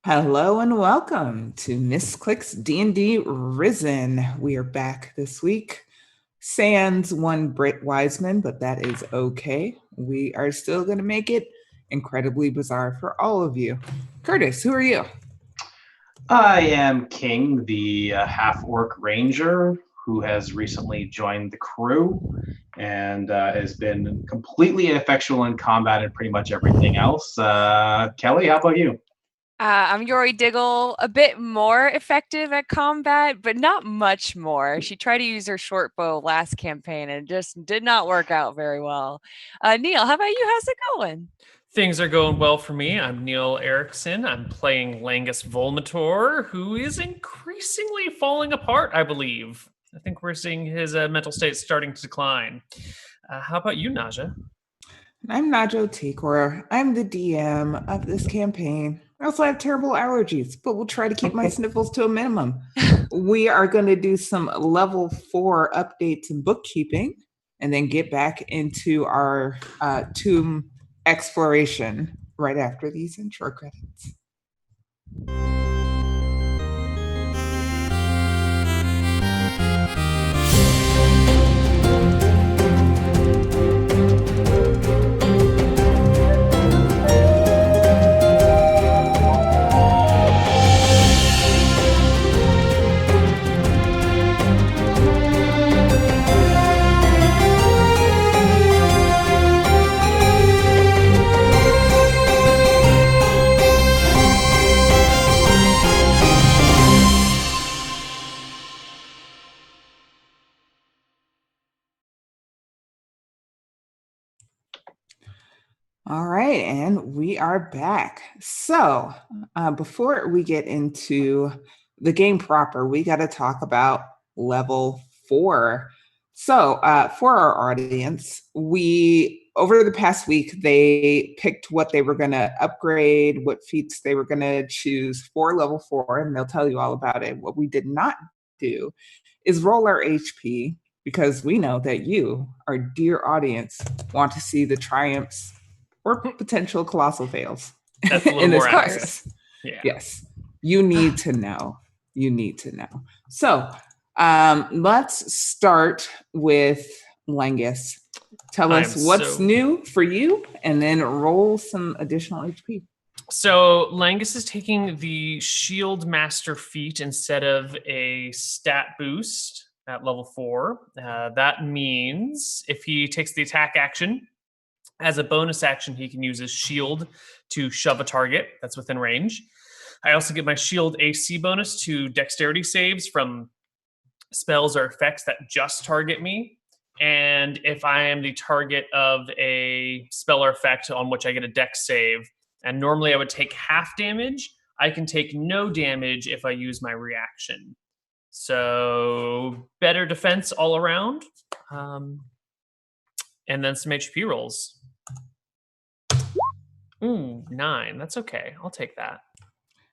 Hello and welcome to Misscliks D&D Risen. We are back this week. Sans one Brit Wiseman, but that is okay. We are still going to make it incredibly bizarre for all of you. Curtis, who are you? I am King, the half-orc ranger who has recently joined the crew and has been completely ineffectual in combat and pretty much everything else. Kelly, how about you? I'm Yori Diggle, a bit more effective at combat, but not much more. She tried to use her short bow last campaign and it just did not work out very well. Neil, how about you? How's it going? Things are going well for me. I'm Neil Erickson. I'm playing Langus Volmator, who is increasingly falling apart, I believe. I think we're seeing his mental state starting to decline. How about you, Naja? I'm Najo Takor. I'm the DM of this campaign. I also have terrible allergies, but we'll try to keep my sniffles to a minimum. We are going to do some level 4 updates in bookkeeping and then get back into our tomb exploration right after these intro credits. All right, and we are back. So before we get into the game proper, we got to talk about level 4. So for our audience, over the past week, they picked what they were going to upgrade, what feats they were going to choose for level 4, and they'll tell you all about it. What we did not do is roll our HP, because we know that you, our dear audience, want to see the triumphs or potential colossal fails That's a little in this more process. Yeah. Yes, you need to know. You need to know. So let's start with Langus. Tell us what's new for you, and then roll some additional HP. So Langus is taking the Shield Master feat instead of a stat boost at level 4. That means if he takes the attack action, as a bonus action, he can use his shield to shove a target that's within range. I also get my shield AC bonus to dexterity saves from spells or effects that just target me. And if I am the target of a spell or effect on which I get a dex save, and normally I would take half damage, I can take no damage if I use my reaction. So better defense all around. And then some HP rolls. Ooh, 9. That's okay. I'll take that.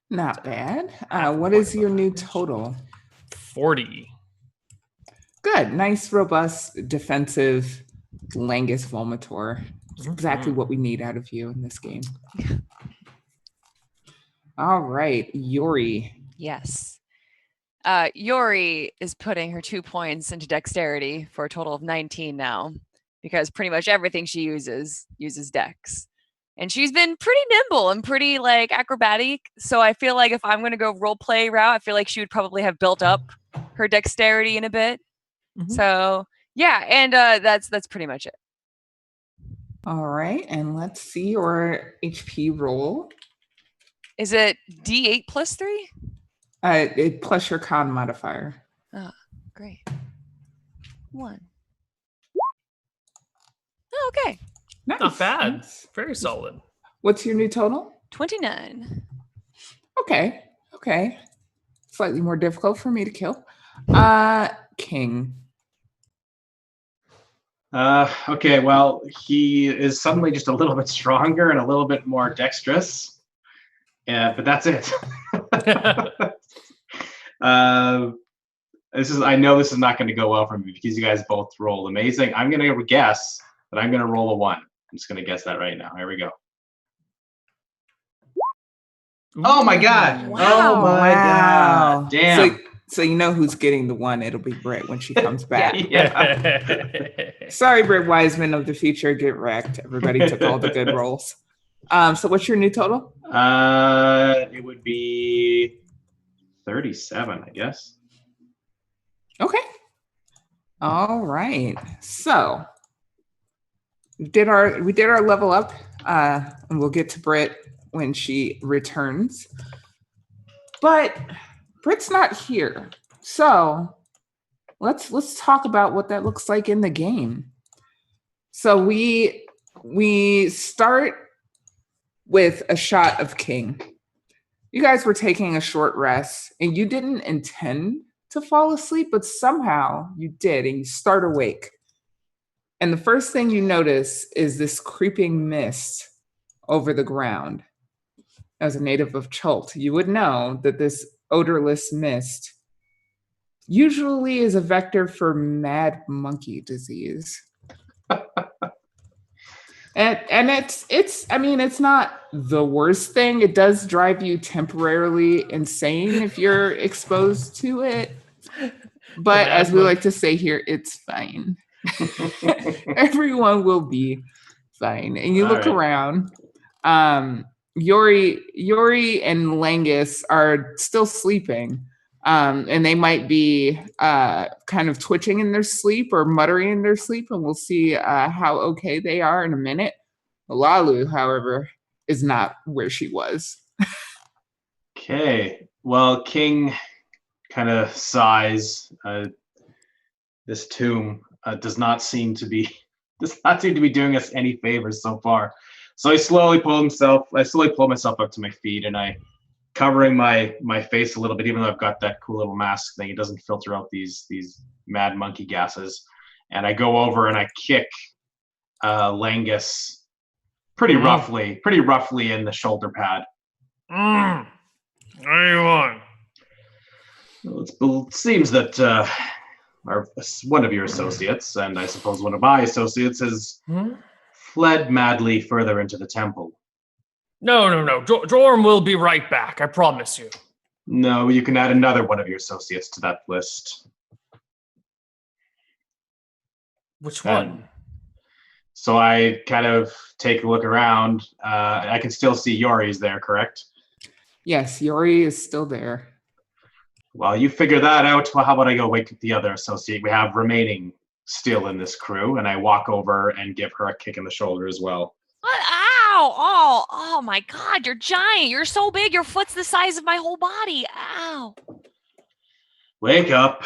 Not bad. What is your new total? 40. Good. Nice, robust, defensive Langus Volmator. Exactly what we need out of you in this game. All right, Yori. Yes. Yori is putting her 2 points into dexterity for a total of 19 now, because pretty much everything she uses dex. And she's been pretty nimble and pretty acrobatic. So I feel like if I'm going to go role play route, I feel like she would probably have built up her dexterity in a bit. Mm-hmm. So yeah, and that's pretty much it. All right, and let's see your HP roll. Is it D8 plus 3? It plus your con modifier. Oh, great. 1. Oh, okay. Nice. Not bad. Nice. Very solid. What's your new total? 29. Okay. Slightly more difficult for me to kill. King. Okay, well, he is suddenly just a little bit stronger and a little bit more dexterous. But that's it. I know this is not going to go well for me because you guys both rolled amazing. I'm going to guess that I'm going to roll a 1. I'm just going to guess that right now. Here we go. Oh my god! Wow. Oh my god! Damn! So you know who's getting the one. It'll be Britt when she comes back. Yeah. Sorry, Britt Wiseman of the future. Get wrecked. Everybody took all the good rolls. So what's your new total? It would be 37, I guess. Okay. All right. So we did our level up, and we'll get to Britt when she returns. But Britt's not here, so let's talk about what that looks like in the game. So we start with a shot of King. You guys were taking a short rest, and you didn't intend to fall asleep, but somehow you did, and you start awake. And the first thing you notice is this creeping mist over the ground. As a native of Chult, you would know that this odorless mist usually is a vector for mad monkey disease. And it's not the worst thing. It does drive you temporarily insane if you're exposed to it. But as we like to say here, it's fine. Everyone will be fine. And you look around. Yori and Langus are still sleeping. And they might be kind of twitching in their sleep or muttering in their sleep, and we'll see how okay they are in a minute. Lalu, however, is not where she was. Okay. Well, King kind of sighs. This tomb does not seem to be doing us any favors so far. So I slowly pull myself up to my feet, and I, covering my face a little bit, even though I've got that cool little mask thing, it doesn't filter out these mad monkey gases. And I go over and I kick Langus pretty roughly in the shoulder pad. What do you want? Well, it seems that one of your associates, and I suppose one of my associates, has fled madly further into the temple. No. Jorm will be right back. I promise you. No, you can add another one of your associates to that list. Which one? So I kind of take a look around. I can still see Yori's there, correct? Yes, Yori is still there. Well, you figure that out. Well, how about I go wake up the other associate we have remaining still in this crew, and I walk over and give her a kick in the shoulder as well. What? Ow! Oh my God! You're giant. You're so big. Your foot's the size of my whole body. Ow! Wake up!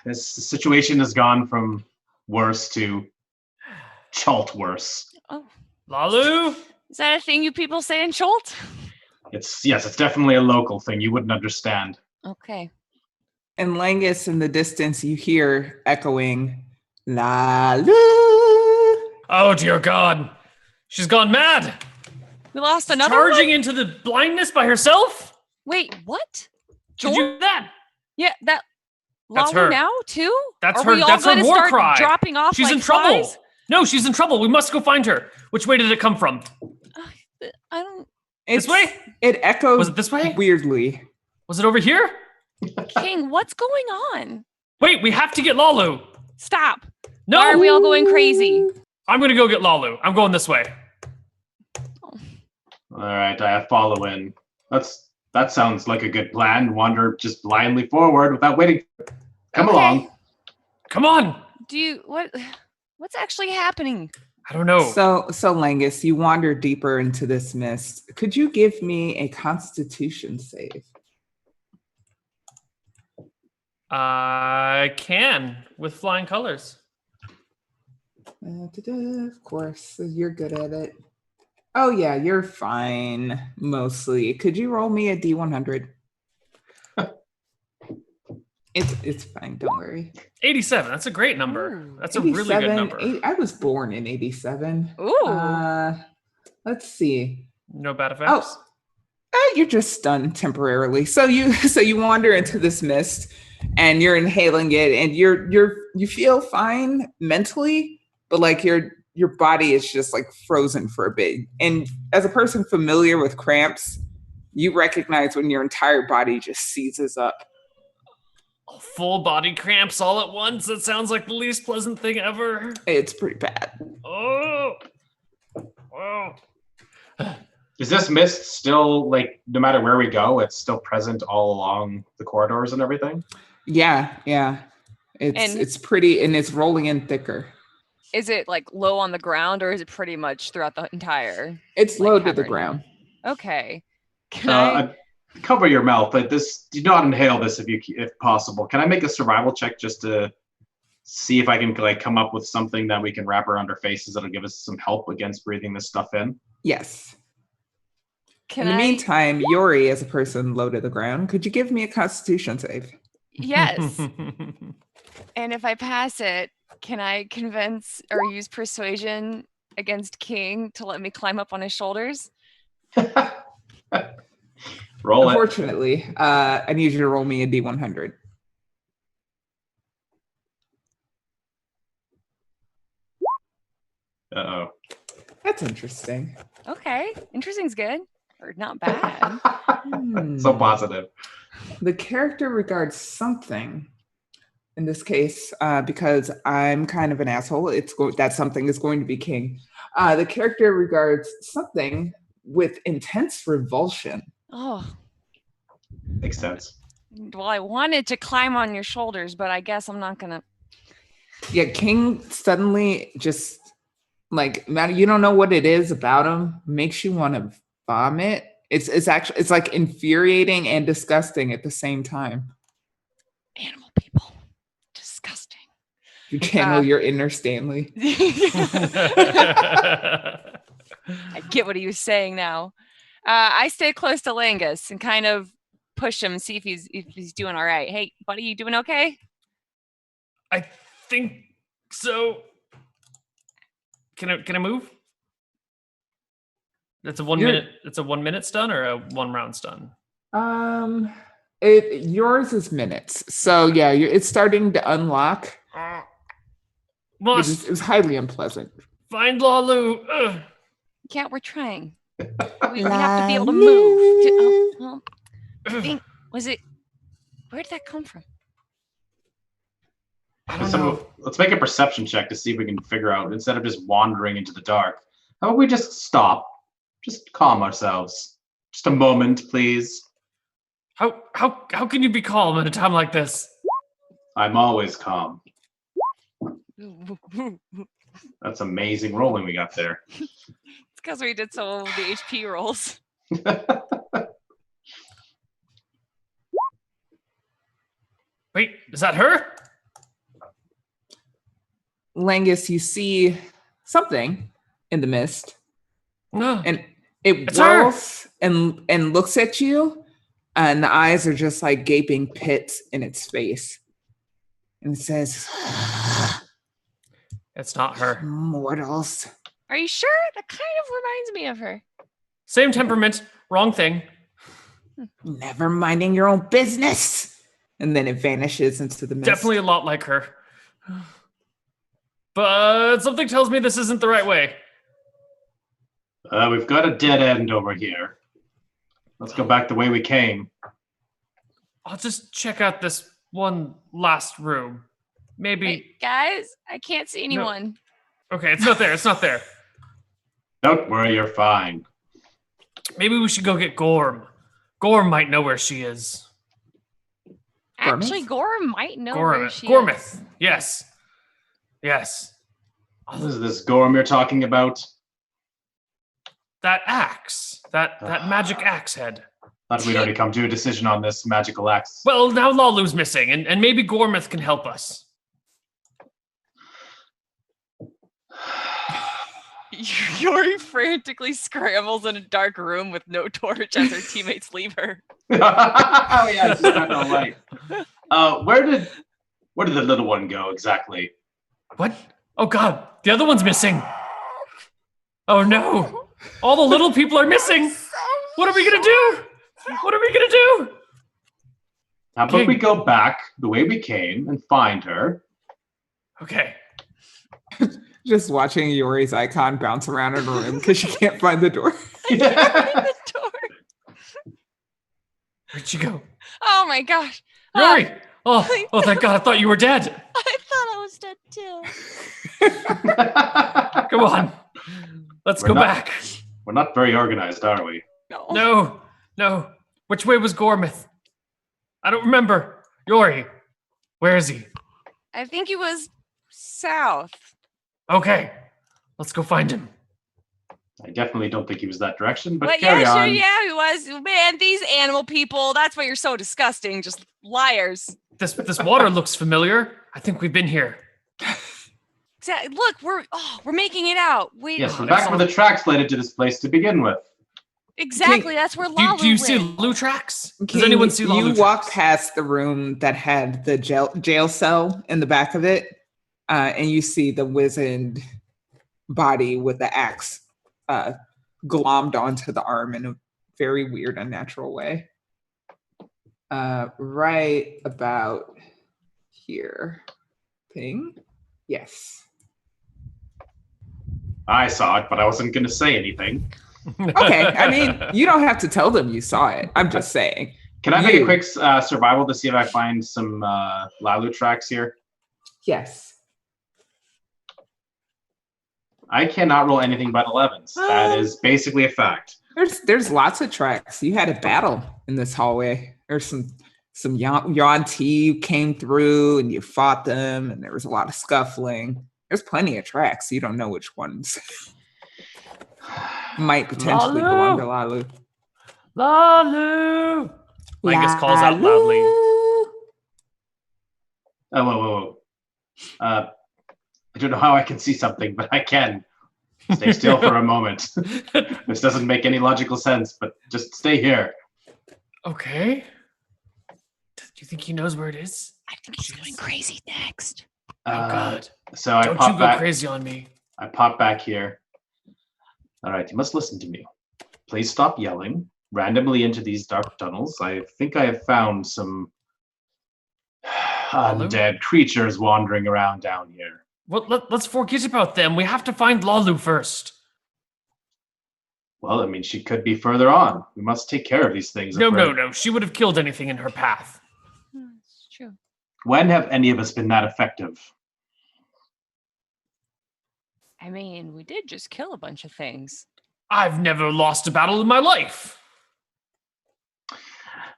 This situation has gone from worse to Chult worse. Oh, Lalu? is that a thing you people say in Chult? It's definitely a local thing. You wouldn't understand. Okay. And Langus in the distance, you hear echoing, Lalu. Oh dear God! She's gone mad. We lost another Charging one? into the blindness by herself? Wait, what? Did you do that? Yeah, that. That's Lalu her. now too? That's Are her. We all That's her gonna war start cry. Dropping off. She's like in trouble. flies? No, she's in trouble. We must go find her. Which way did it come from? I don't. This way? It echoes Was it this way? weirdly. Was it over here? King, what's going on? Wait, we have to get Lalu. Stop. No. Why are we all going crazy? I'm going to go get Lalu. I'm going this way. All right, I follow in. That sounds like a good plan. Wander just blindly forward without waiting. Come along. Come on. What's actually happening? I don't know. So Langus, you wander deeper into this mist. Could you give me a Constitution save? I can with flying colors. Of course, you're good at it. Oh yeah, you're fine mostly. Could you roll me a D100? It's fine. Don't worry. 87. That's a great number. Ooh. That's a really good number. I was born in 87. Ooh. Let's see. No bad effects. You're just stunned temporarily. So you wander into this mist, and you're inhaling it, and you feel fine mentally, but like your body is just like frozen for a bit. And as a person familiar with cramps, You recognize when your entire body just seizes up. Full body cramps all at once. That sounds like the least pleasant thing ever. It's pretty bad. Oh. Wow. Is this mist still, like, no matter where we go, it's still present all along the corridors and everything? Yeah. It's pretty, and it's rolling in thicker. Is it like low on the ground, or is it pretty much throughout the entire? It's like, low to the cavern? ground. Okay. Can I? Cover your mouth, but do not inhale this if possible. Can I make a survival check just to see if I can like come up with something that we can wrap around our faces that'll give us some help against breathing this stuff in? Yes. In the meantime, Yori, as a person low to the ground, could you give me a Constitution save? Yes. And if I pass it, can I convince or use persuasion against King to let me climb up on his shoulders? Roll it. Unfortunately, I need you to roll me a D100. Uh-oh. That's interesting. Okay. Interesting's good. Or not bad. So positive. The character regards something, in this case, because I'm kind of an asshole, that something is going to be King. The character regards something with intense revulsion. Oh. Makes sense. Well, I wanted to climb on your shoulders, but I guess I'm not gonna. Yeah, King suddenly just, like, Matt, you don't know what it is about him, makes you want to vomit. It's actually, it's like infuriating and disgusting at the same time. Animal people. Disgusting. You channel your inner Stanley. I get what he was saying now. I stay close to Langus and kind of push him, see if he's doing all right. Hey, buddy, you doing okay? I think so. Can I move? That's a 1 minute. It's a 1 minute stun or a 1 round stun. Yours is minutes. So yeah, it's starting to unlock. It was highly unpleasant. Find Lalu. Ugh. Yeah, we're trying. We have to be able to move. Was it? Where did that come from? I don't know. Let's make a perception check to see if we can figure out, instead of just wandering into the dark. How about we just stop? Just calm ourselves. Just a moment, please. How can you be calm at a time like this? I'm always calm. That's amazing rolling we got there. It's because we did some of the HP rolls. Wait, is that her? Langus, you see something in the mist. No. And it whirls and looks at you, and the eyes are just like gaping pits in its face. And it says, It's not her. Mortals. Are you sure? That kind of reminds me of her. Same temperament, wrong thing. Never minding your own business. And then it vanishes into the mist. Definitely a lot like her. But something tells me this isn't the right way. We've got a dead end over here. Let's go back the way we came. I'll just check out this one last room. Maybe. Wait, guys, I can't see anyone. No. Okay, it's not there. It's not there. Don't worry, you're fine. Maybe we should go get Gorm. Gorm might know where she is. Actually, Gorm might know where she Gormith. is. Yes. Yes. What is this Gorm you're talking about? That axe. That magic axe head. Thought we'd already come to a decision on this magical axe. Well, now Lalu's missing, and maybe Gormith can help us. Yori frantically scrambles in a dark room with no torch as her teammates leave her. Oh yeah, it's just not no light. Where did the little one go exactly? What? Oh God, the other one's missing. Oh no, all the little people are missing. What are we gonna do? What are we gonna do? How about we go back the way we came and find her? Okay. Just watching Yori's icon bounce around in a room because she can't find the door. I can't find the door. Where'd she go? Oh my gosh. Yuri! Oh, thank God. I thought you were dead. I thought I was dead too. Come on. Let's go back. We're not very organized, are we? No. Which way was Gormith? I don't remember. Yuri, where is he? I think he was south. Okay, let's go find him. I definitely don't think he was that direction, but But carry yeah, on. sure, yeah, he was. Man, these animal people, that's why you're so disgusting. Just liars. This water looks familiar. I think we've been here. Look, we're making it out. Yes, we're back where the tracks led into this place to begin with. Exactly, that's where Lalu Do you see went. Lalu tracks? Does anyone see Lalu tracks? You walk past the room that had the jail cell in the back of it, and you see the wizened body with the axe glommed onto the arm in a very weird, unnatural way. Right about here. Ping? Yes. I saw it, but I wasn't going to say anything. Okay, I mean, you don't have to tell them you saw it. I'm just saying. Can I make a quick survival to see if I find some Lalu tracks here? Yes. I cannot roll anything but 11s. That is basically a fact. There's lots of tracks. You had a battle in this hallway. There's some Yuan-Ti came through and you fought them, and there was a lot of scuffling. There's plenty of tracks. You don't know which ones might potentially belong to Lalu. Lalu! Langus calls out loudly. Oh, whoa. I don't know how I can see something, but I can. Stay still for a moment. This doesn't make any logical sense, but just stay here. Okay. Do you think he knows where it is? I think he's going crazy next. Oh, God. So I Don't pop you go back. crazy on me. I pop back here. All right, you must listen to me. Please stop yelling randomly into these dark tunnels. I think I have found some undead creatures wandering around down here. Well, let's forget about them. We have to find Lalu first. Well, I mean, she could be further on. We must take care of these things. No. She would have killed anything in her path. It's true. When have any of us been that effective? I mean, we did just kill a bunch of things. I've never lost a battle in my life.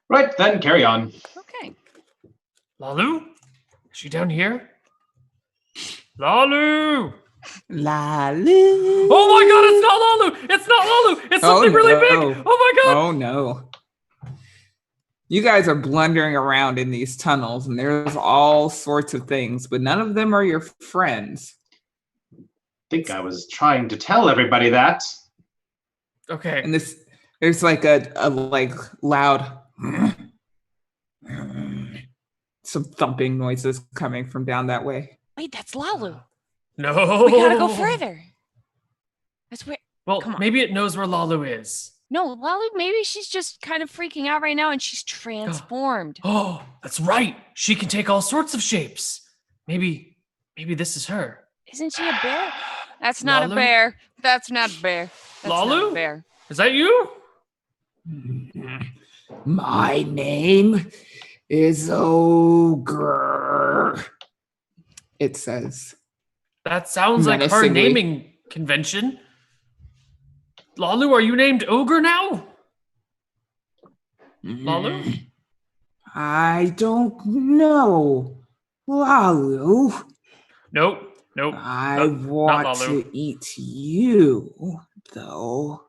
Right, then carry on. Okay. Lalu? Is she down here? Lalu! Lalu. Oh my God, it's not Lalu! It's not Lalu! It's something really big! Oh my God! Oh no. You guys are blundering around in these tunnels, and there's all sorts of things, but none of them are your friends. I think I was trying to tell everybody that. Okay. And there's like a like loud some thumping noises coming from down that way. Wait, that's Lalu. No. We gotta go further. That's where. Well, Come on. maybe it knows where Lalu is. No, Lalu, maybe she's just kind of freaking out right now and she's transformed. Oh, that's right. She can take all sorts of shapes. Maybe this is her. Isn't she a bear? That's not Lalu? a bear. That's not a bear. That's not Lalu? a bear. Is that you? My name is Ogre. It says. That sounds like her Menacingly. naming convention. Lalu, are you named Ogre now? Lalu? I don't know. Lalu. Nope. I Not want Lalu. to eat you, though.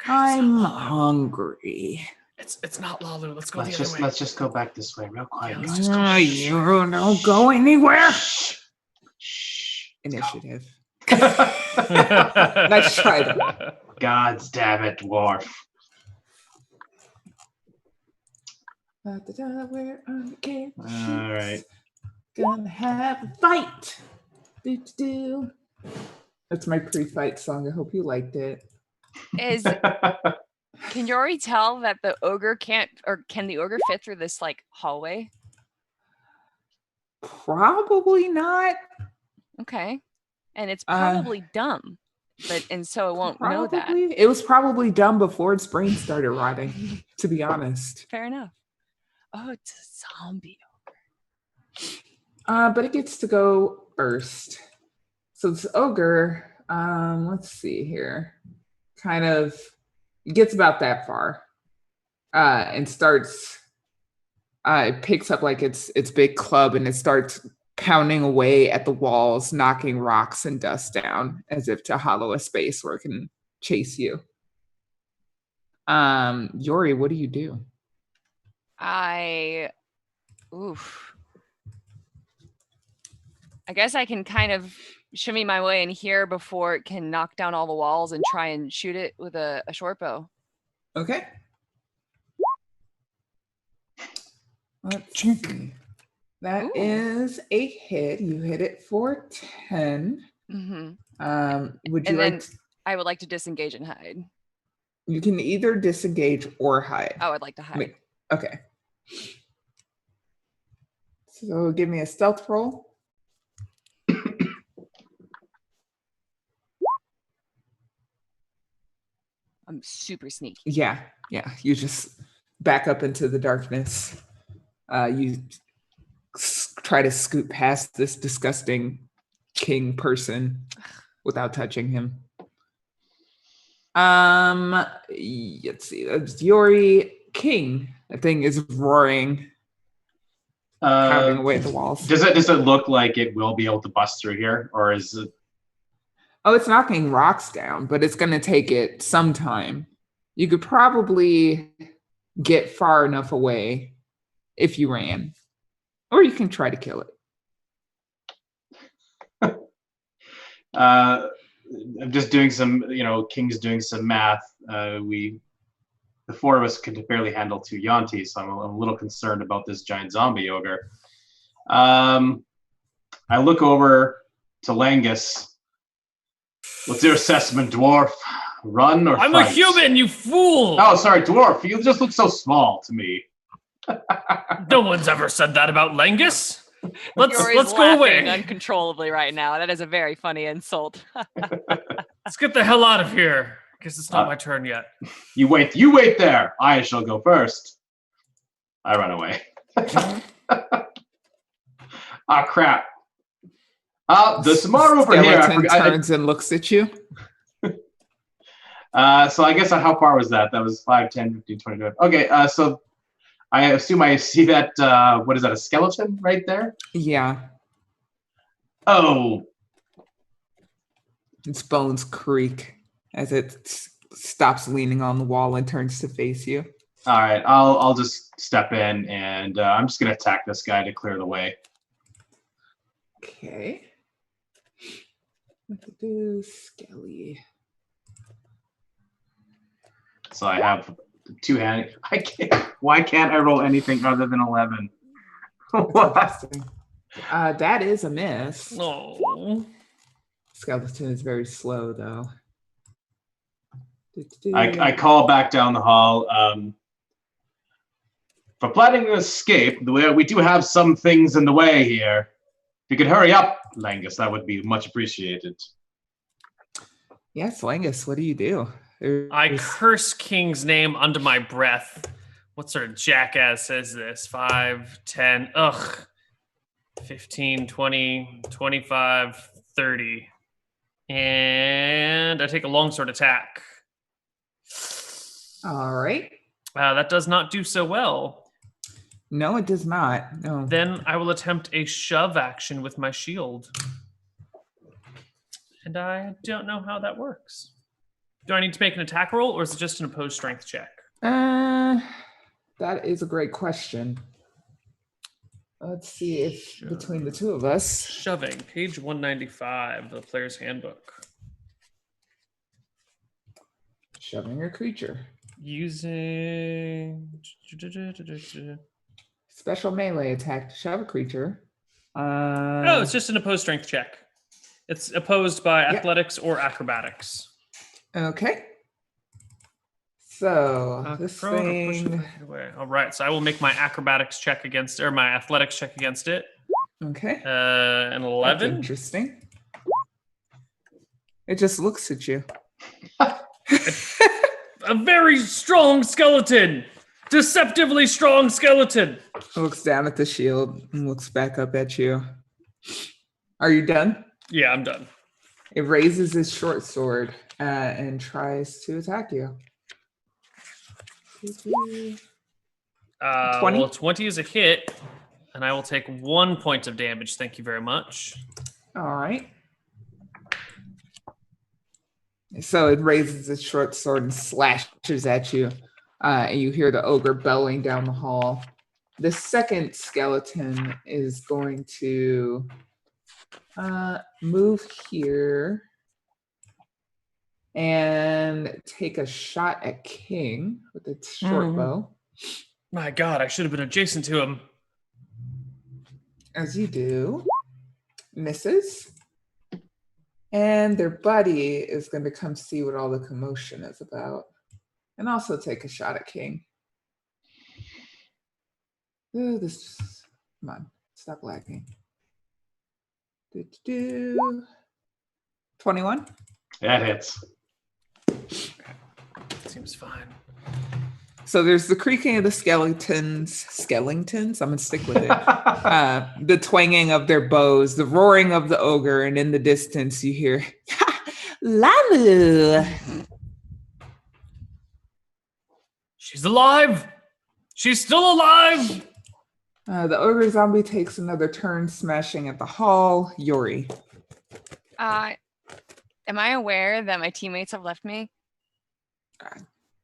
I'm hungry. It's not Lalu. Let's go the other way. Let's just go back this way real quiet. let's just go. You don't go anywhere. Shh. Initiative. Let's try that. God damn it, Dwarf. We're on the cave. All right. Gonna have a fight. Do. That's my pre-fight song. I hope you liked it. Can Yori tell that the ogre can't, or can the ogre fit through this like hallway? Probably not. Okay. And it's probably dumb. and so it won't know that. It was probably done before its brain started rotting, to be honest. Fair enough. Oh, it's a zombie. But it gets to go first. So this ogre, let's see here, kind of gets about that far, and starts. It picks up like its big club and it starts pounding away at the walls, knocking rocks and dust down as if to hollow a space where it can chase you. Yori, what do you do? I guess I can kind of shimmy my way in here before it can knock down all the walls and try and shoot it with a short bow. Okay. Let's see. That is a hit. You hit it for 10. Would you like I would like to disengage and hide. You can either disengage or hide. Oh, I'd like to hide. Okay. So give me a stealth roll. I'm super sneaky. Yeah. You just back up into the darkness. You try to scoot past this disgusting king person without touching him. Let's see. That's Yori. King. That thing is roaring, pounding away at the walls. Does it look like it will be able to bust through here, or is it? Oh, it's knocking rocks down, but it's going to take it some time. You could probably get far enough away if you ran, or you can try to kill it. I'm just doing some, King's doing some math. The four of us can barely handle 2 Yanti, so I'm a little concerned about this giant zombie ogre. I look over to Langus. What's your assessment, dwarf? Run or I'm fight? a human, you fool! Oh, sorry, dwarf. You just look so small to me. No one's ever said that about Langus. Let's go away uncontrollably right now. That is a very funny insult. Let's get the hell out of here. Guess it's not my turn yet. You wait there. I shall go first. I run away. Ah, crap. There's some more over here. Turns and looks at you. So I guess how far was that? That was 5, 10, 15, 20. Okay, so I assume I see that, what is that, a skeleton right there? Yeah. Oh. Its bones creak as it stops leaning on the wall and turns to face you. All right, I'll just step in and I'm just going to attack this guy to clear the way. Okay. What to do, Skelly? So I have 2 hand. Why can't I roll anything other than 11? That is a miss. Oh. Skeleton is very slow, though. I call back down the hall. For planning an escape, we do have some things in the way here. If you could hurry up, Langus, that would be much appreciated. Yes, Langus, what do you do? I curse King's name under my breath. What sort of jackass says this? 5, 10, 15, 20, 25, 30. And I take a longsword attack. All right. That does not do so well. No, it does not. No. Then I will attempt a shove action with my shield. And I don't know how that works. Do I need to make an attack roll, or is it just an opposed strength check? That is a great question. Let's see if between the two of us. Shoving, page 195 of the player's handbook. Shoving a creature. Using special melee attack to shove a creature. No, it's just an opposed strength check. It's opposed by athletics or acrobatics. Okay. So this thing. All right, so I will make my acrobatics check against, or my athletics check against it. Okay. An 11. That's interesting. It just looks at you. A very strong skeleton. Deceptively strong skeleton. It looks down at the shield and looks back up at you. Are you done? Yeah, I'm done. It raises its short sword and tries to attack you. 20? Well, 20 is a hit, and I will take 1 point of damage. Thank you very much. All right. So it raises its short sword and slashes at you. And you hear the ogre bellowing down the hall. The second skeleton is going to move here and take a shot at King with its short bow. My God, I should have been adjacent to him. As you do, misses. And their buddy is going to come see what all the commotion is about. And also take a shot at King. Oh, come on, stop lagging. 21? That hits. Seems fine. So there's the creaking of the skeletons. I'm gonna stick with it. The twanging of their bows, the roaring of the ogre, and in the distance you hear Lamu. She's alive. She's still alive. The ogre zombie takes another turn, smashing at the hall. Yori. Am I aware that my teammates have left me?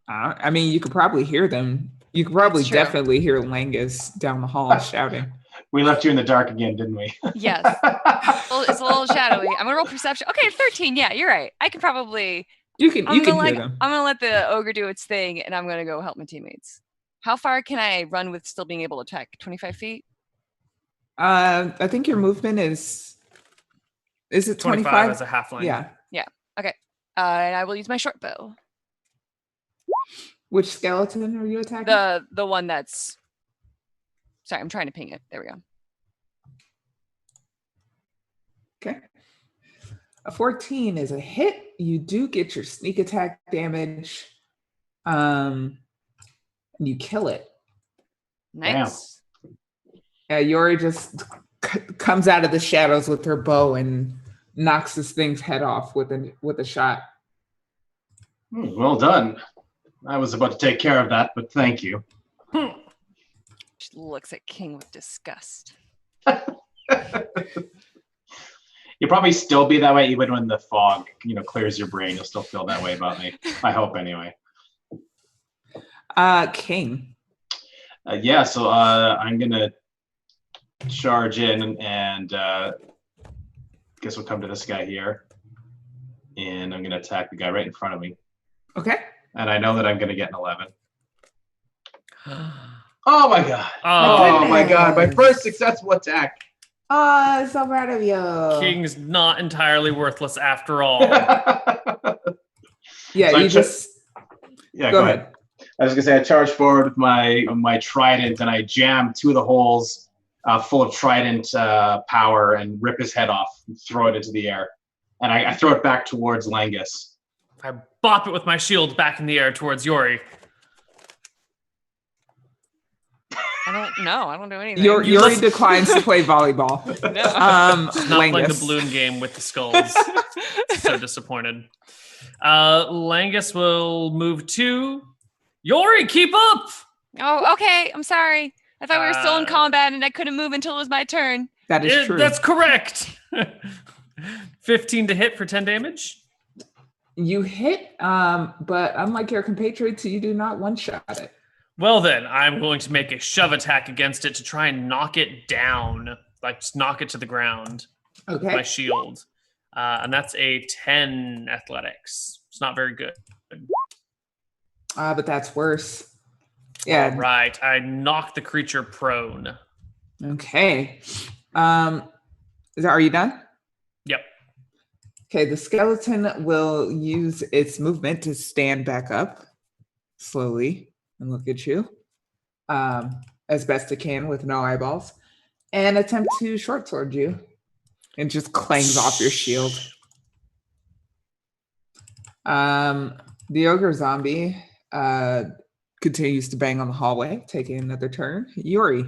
I mean, you could probably hear them. You could probably definitely hear Langus down the hall shouting. We left you in the dark again, didn't we? Yes. It's a little shadowy. I'm gonna roll perception. Okay, 13. Yeah, you're right. I can probably. You can hear them. I'm gonna let the ogre do its thing, and I'm gonna go help my teammates. How far can I run with still being able to attack? 25 feet? I think your movement is it 25? as a halfling? Yeah. Yeah. Okay. And I will use my short bow. Which skeleton are you attacking? The one that's. Sorry, I'm trying to ping it. There we go. Okay. A 14 is a hit. You do get your sneak attack damage. And you kill it. Nice. Yori just comes out of the shadows with her bow and knocks this thing's head off with a shot. Well done. I was about to take care of that, but thank you. She looks at King with disgust. You'll probably still be that way even when the fog, clears your brain. You'll still feel that way about me. I hope anyway. King. So I'm gonna charge in and guess we'll come to this guy here, and I'm gonna attack the guy right in front of me. Okay. And I know that I'm gonna get an 11. Oh my god! Oh my god! My first successful attack. Oh, so proud of you. King's not entirely worthless after all. Yeah, So you just. Yeah, go ahead. I was gonna say I charged forward with my trident and I jammed two of the holes full of trident power and rip his head off and throw it into the air. And I throw it back towards Langus. I bop it with my shield back in the air towards Yori. I don't do anything. Yori declines to play volleyball. She's not playing the balloon game with the skulls. So disappointed. Langus will move to Yori. Keep up. Oh, okay. I'm sorry. I thought we were still in combat and I couldn't move until it was my turn. That is true. That's correct. 15 to hit for 10 damage. You hit, but unlike your compatriots, you do not one-shot it. Well then, I'm going to make a shove attack against it to try and knock it down, like just knock it to the ground with my shield. And that's a 10 athletics. It's not very good. But that's worse. Yeah. All right, I knocked the creature prone. Okay. Are you done? Yep. Okay, the skeleton will use its movement to stand back up slowly and look at you as best it can with no eyeballs and attempt to short sword you and just clangs off your shield. The ogre zombie continues to bang on the hallway, taking another turn. Yuri.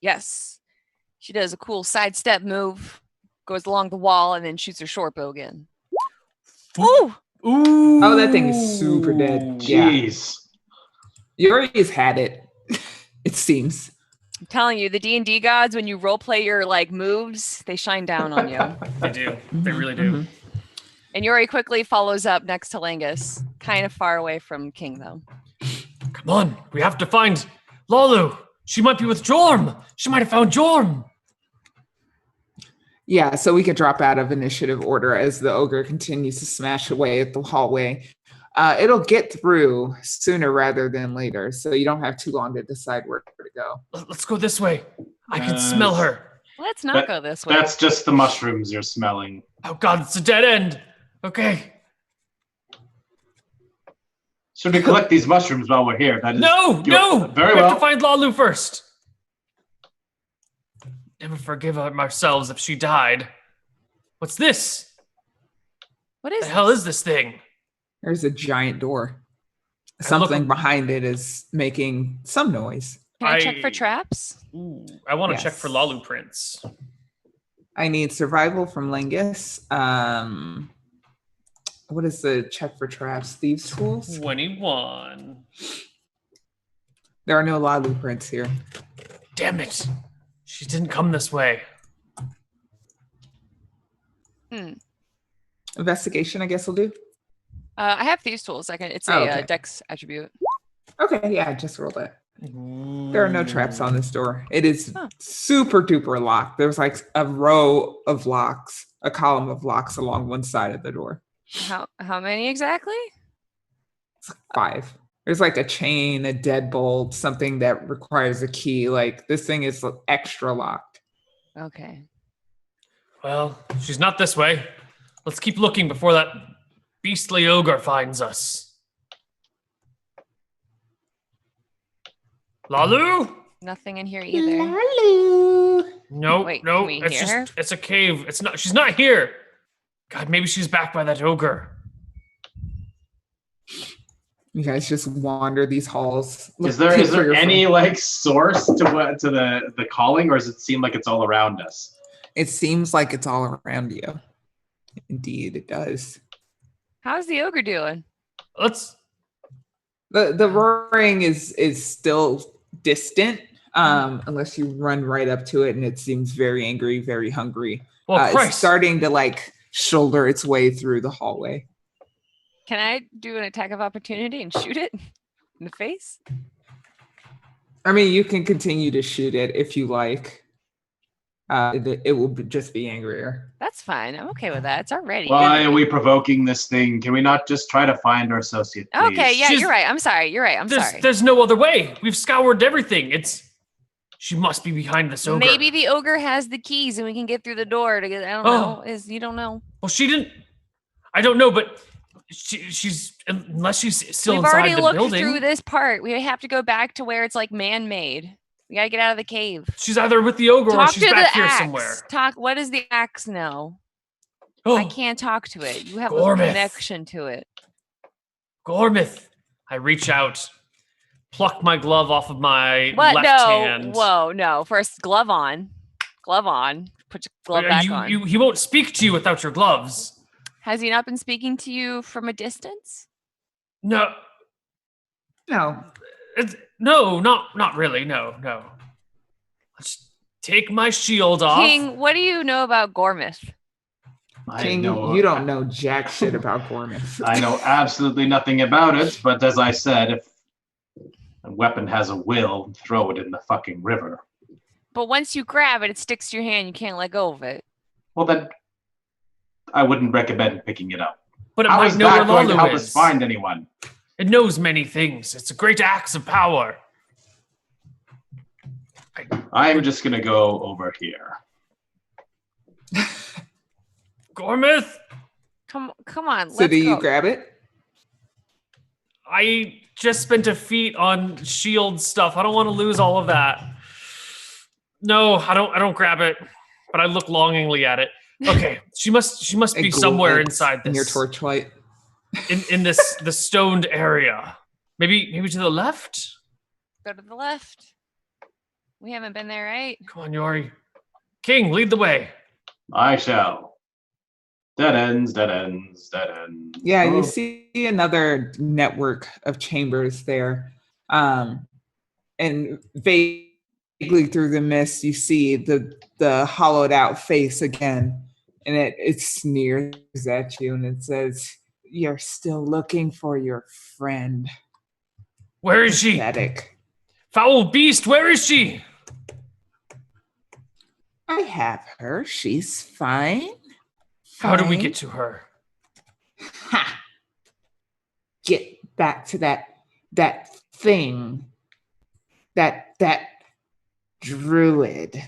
Yes. She does a cool sidestep move, goes along the wall, and then shoots her short bow again. Ooh! Ooh. Oh, that thing is super dead. Yeah. Jeez. Yuri's had it, it seems. I'm telling you, the D&D gods, when you roleplay your like moves, they shine down on you. They do. They really do. And Yuri quickly follows up next to Langus, kind of far away from King, though. Come on, we have to find Lolu. She might be with Jorm. She might have found Jorm. Yeah, so we could drop out of initiative order as the ogre continues to smash away at the hallway. It'll get through sooner rather than later, so you don't have too long to decide where to go. Let's go this way. I can smell her. Let's not go this way. That's just the mushrooms you're smelling. Oh God, it's a dead end. Okay. Should we collect these mushrooms while we're here? That is No. Very We well. have to find Lolu first. Never forgive ourselves if she died. What's this? What is The hell is this thing? There's a giant door. Something behind it is making some noise. Can I check for traps? Ooh, I want to Yes. check for Lolu prints. I need survival from Lingus. What is the check for traps? Thieves' tools? 21. There are no Lalu prints here. Damn it. She didn't come this way. Investigation, I guess, will do. I have thieves tools. It's a okay. dex attribute. Okay, yeah, just rolled it. There are no traps on this door. It is super duper locked. There's like a row of locks, a column of locks along one side of the door. How many exactly? It's like 5. There's like a chain, a deadbolt, something that requires a key. Like this thing is extra locked. Okay. Well, she's not this way. Let's keep looking before that beastly ogre finds us. Lolu? Nothing in here either. Lalu. No, Wait, no, can we it's hear just her? it's a cave. It's not she's not here. God, maybe she's back by that ogre. You guys just wander these halls. Is there any like source to the calling, or does it seem like it's all around us? It seems like it's all around you. Indeed, it does. How's the ogre doing? Let's The roaring is still distant, unless you run right up to it, and it seems very angry, very hungry. well, Christ. It's starting to like shoulder its way through the hallway. Can I do an attack of opportunity and shoot it in the face? I mean, you can continue to shoot it if you like. It will just be angrier. That's fine. I'm okay with that. It's already. Why are we provoking this thing? Can we not just try to find our associate, please? Okay, yeah, She's- you're right. I'm sorry. You're right. I'm sorry. There's no other way. We've scoured everything. She must be behind this ogre. Maybe the ogre has the keys and we can get through the door to get. I don't know. You don't know. Well, she didn't. I don't know, but she's unless she's still We've inside already the looked building. through this part. We have to go back to where it's like man-made. We gotta get out of the cave. She's either with the ogre or Talk she's to back the here axe. somewhere. What does the axe know? Oh, I can't talk to it. You have a Gormith. connection to it. Gormith. I reach out, pluck my glove off of my What? left No. hand. Whoa. No. First, glove on. Glove on. Put your glove back on. He won't speak to you without your gloves. Has he not been speaking to you from a distance? No, No, no, not really. No. Let's take my shield off. King, what do you know about Gormith? King, you don't know jack shit about Gormith. I know absolutely nothing about it, but as I said, if a weapon has a will, throw it in the fucking river. But once you grab it, it sticks to your hand. You can't let go of it. Well, then I wouldn't recommend picking it up. But it How might is know where that going to Lolu help is. us find anyone? It knows many things. It's a great axe of power. I'm just going to go over here. Gormith, Come on. So Let's do you go. grab it? I just spent a feat on shield stuff. I don't want to lose all of that. No, I don't grab it, but I look longingly at it. Okay, she must It be somewhere glows inside in your this. torchlight. In this the stoned area. Maybe to the left? Go to the left. We haven't been there, right? Come on, Yori. King, lead the way. I shall. Dead ends, dead ends, dead ends. Yeah, you Oh, see another network of chambers there. And vaguely through the mist, you see the hollowed out face again. And it sneers at you and it says, "You're still looking for your friend." Where is she? Pathetic. Foul beast, where is she? I have her. She's fine. How do we Fine. get to her? Ha! Get back to that thing. That druid.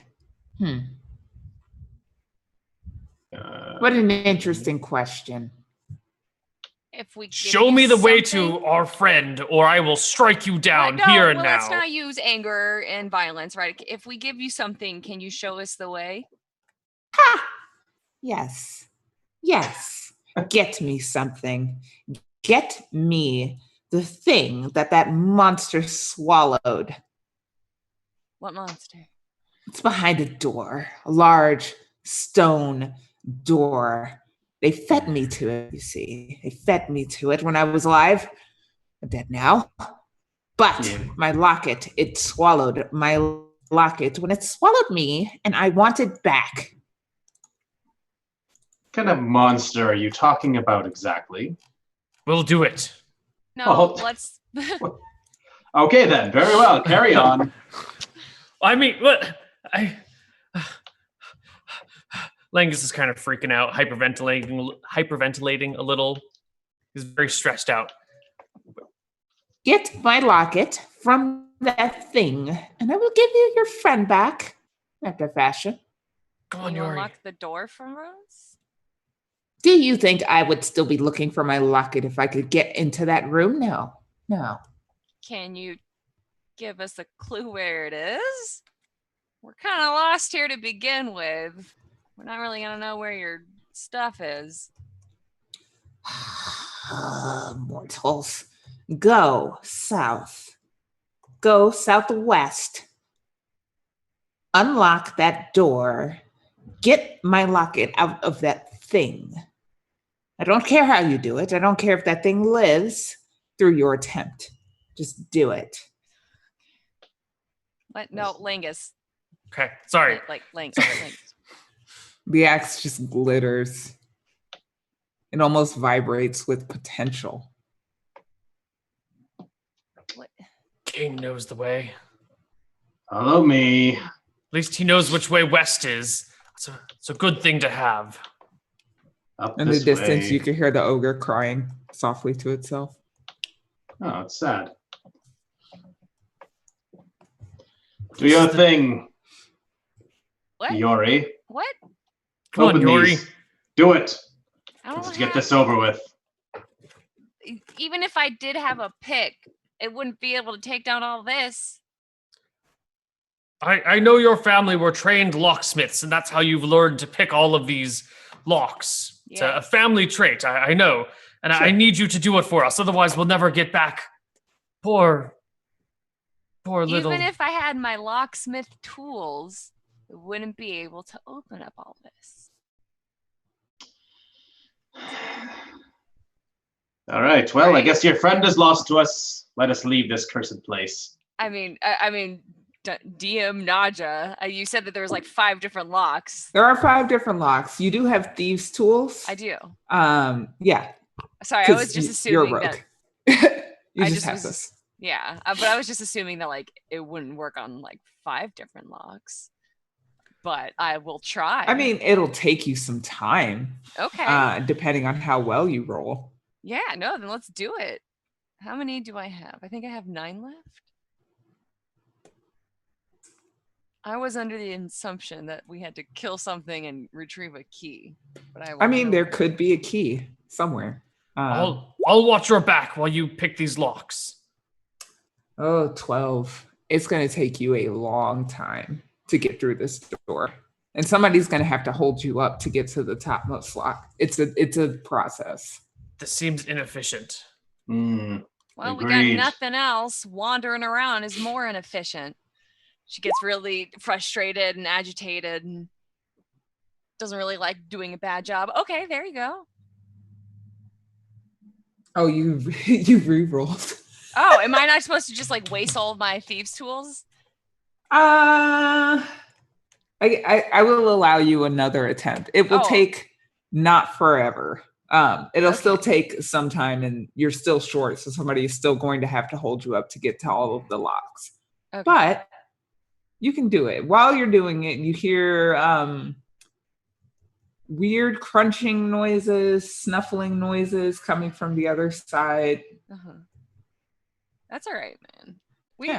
What an interesting question. If we give Show you me the way something- to our friend, or I will strike you down No, here and well, now. let's not use anger and violence, right? If we give you something, can you show us the way? Ha! Yes. Yes. Get me something. Get me the thing that monster swallowed. What monster? It's behind a door, a large stone door. They fed me to it, you see. They fed me to it when I was alive. I'm dead now. But Yeah. my locket, it swallowed my locket when it swallowed me, and I want it back. What kind of monster are you talking about exactly? We'll do it. No, Oh. let's. Okay then, very well. Carry on. I mean, what? Langus is kind of freaking out, hyperventilating a little. He's very stressed out. Get my locket from that thing, and I will give you your friend back after fashion. Come Can on, you Yori. unlock the door from us? Do you think I would still be looking for my locket if I could get into that room? No. No. Can you give us a clue where it is? We're kind of lost here to begin with. We're not really gonna know where your stuff is. Mortals. Go south. Go southwest. Unlock that door. Get my locket out of that thing. I don't care how you do it. I don't care if that thing lives through your attempt. Just do it. What? No, Langus. Okay, sorry. Like Langus. The axe just glitters. It almost vibrates with potential. What? King knows the way. Follow me. At least he knows which way west is. It's a good thing to have. Up In the this distance, way. you can hear the ogre crying softly to itself. Oh, it's sad. Do your thing, What? Yori. What? Come on, Open Yori. these. Do it. I don't Let's have, get this over with. even if I did have a pick, it wouldn't be able to take down all this. I know your family were trained locksmiths, and that's how you've learned to pick all of these locks. It's a Yes. family trait, I know. And I Sure. need you to do it for us, otherwise we'll never get back. Poor little... Even if I had my locksmith tools, I wouldn't be able to open up all this. All right. Well, I Right. guess your friend is lost to us. Let us leave this cursed place. I mean, DM Naja, you said that there was like 5 different locks. There are 5 different locks. You do have thieves' tools. I do. Yeah. Sorry, I 'cause was just you're a assuming rogue. that. You I just just have was- this. Yeah, but I was just assuming that like it wouldn't work on like 5 different locks. But I will try. I mean, it'll take you some time, okay. depending on how well you roll. Yeah, no, then let's do it. How many do I have? I think I have 9 left. I was under the assumption that we had to kill something and retrieve a key. But I mean, will there know. could be a key somewhere. I'll watch your back while you pick these locks. 12. It's going to take you a long time to get through this door. And somebody's going to have to hold you up to get to the topmost lock. It's a process. This seems inefficient. Well, we got Agreed. nothing else. Wandering around is more inefficient. She gets really frustrated and agitated and doesn't really like doing a bad job. Okay, there you go. Oh, you re-rolled. Oh, am I not supposed to just like waste all of my thieves' tools? I will allow you another attempt. It will take not forever. It'll still take some time, and you're still short, so somebody is still going to have to hold you up to get to all of the locks. Okay. But you can do it. While you're doing it, you hear weird crunching noises, snuffling noises coming from the other side. That's all right, man. We've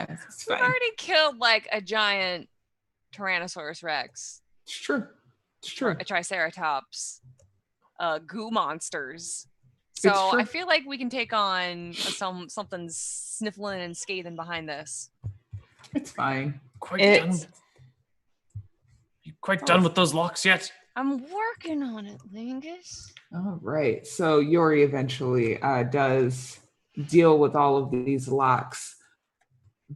already killed like a giant Tyrannosaurus Rex. It's true. A Triceratops. Goo monsters. So I feel like we can take on something sniffling and scathing behind this. It's fine. You quite done with those locks yet? I'm working on it, Lingus. All right. So Yori eventually does deal with all of these locks.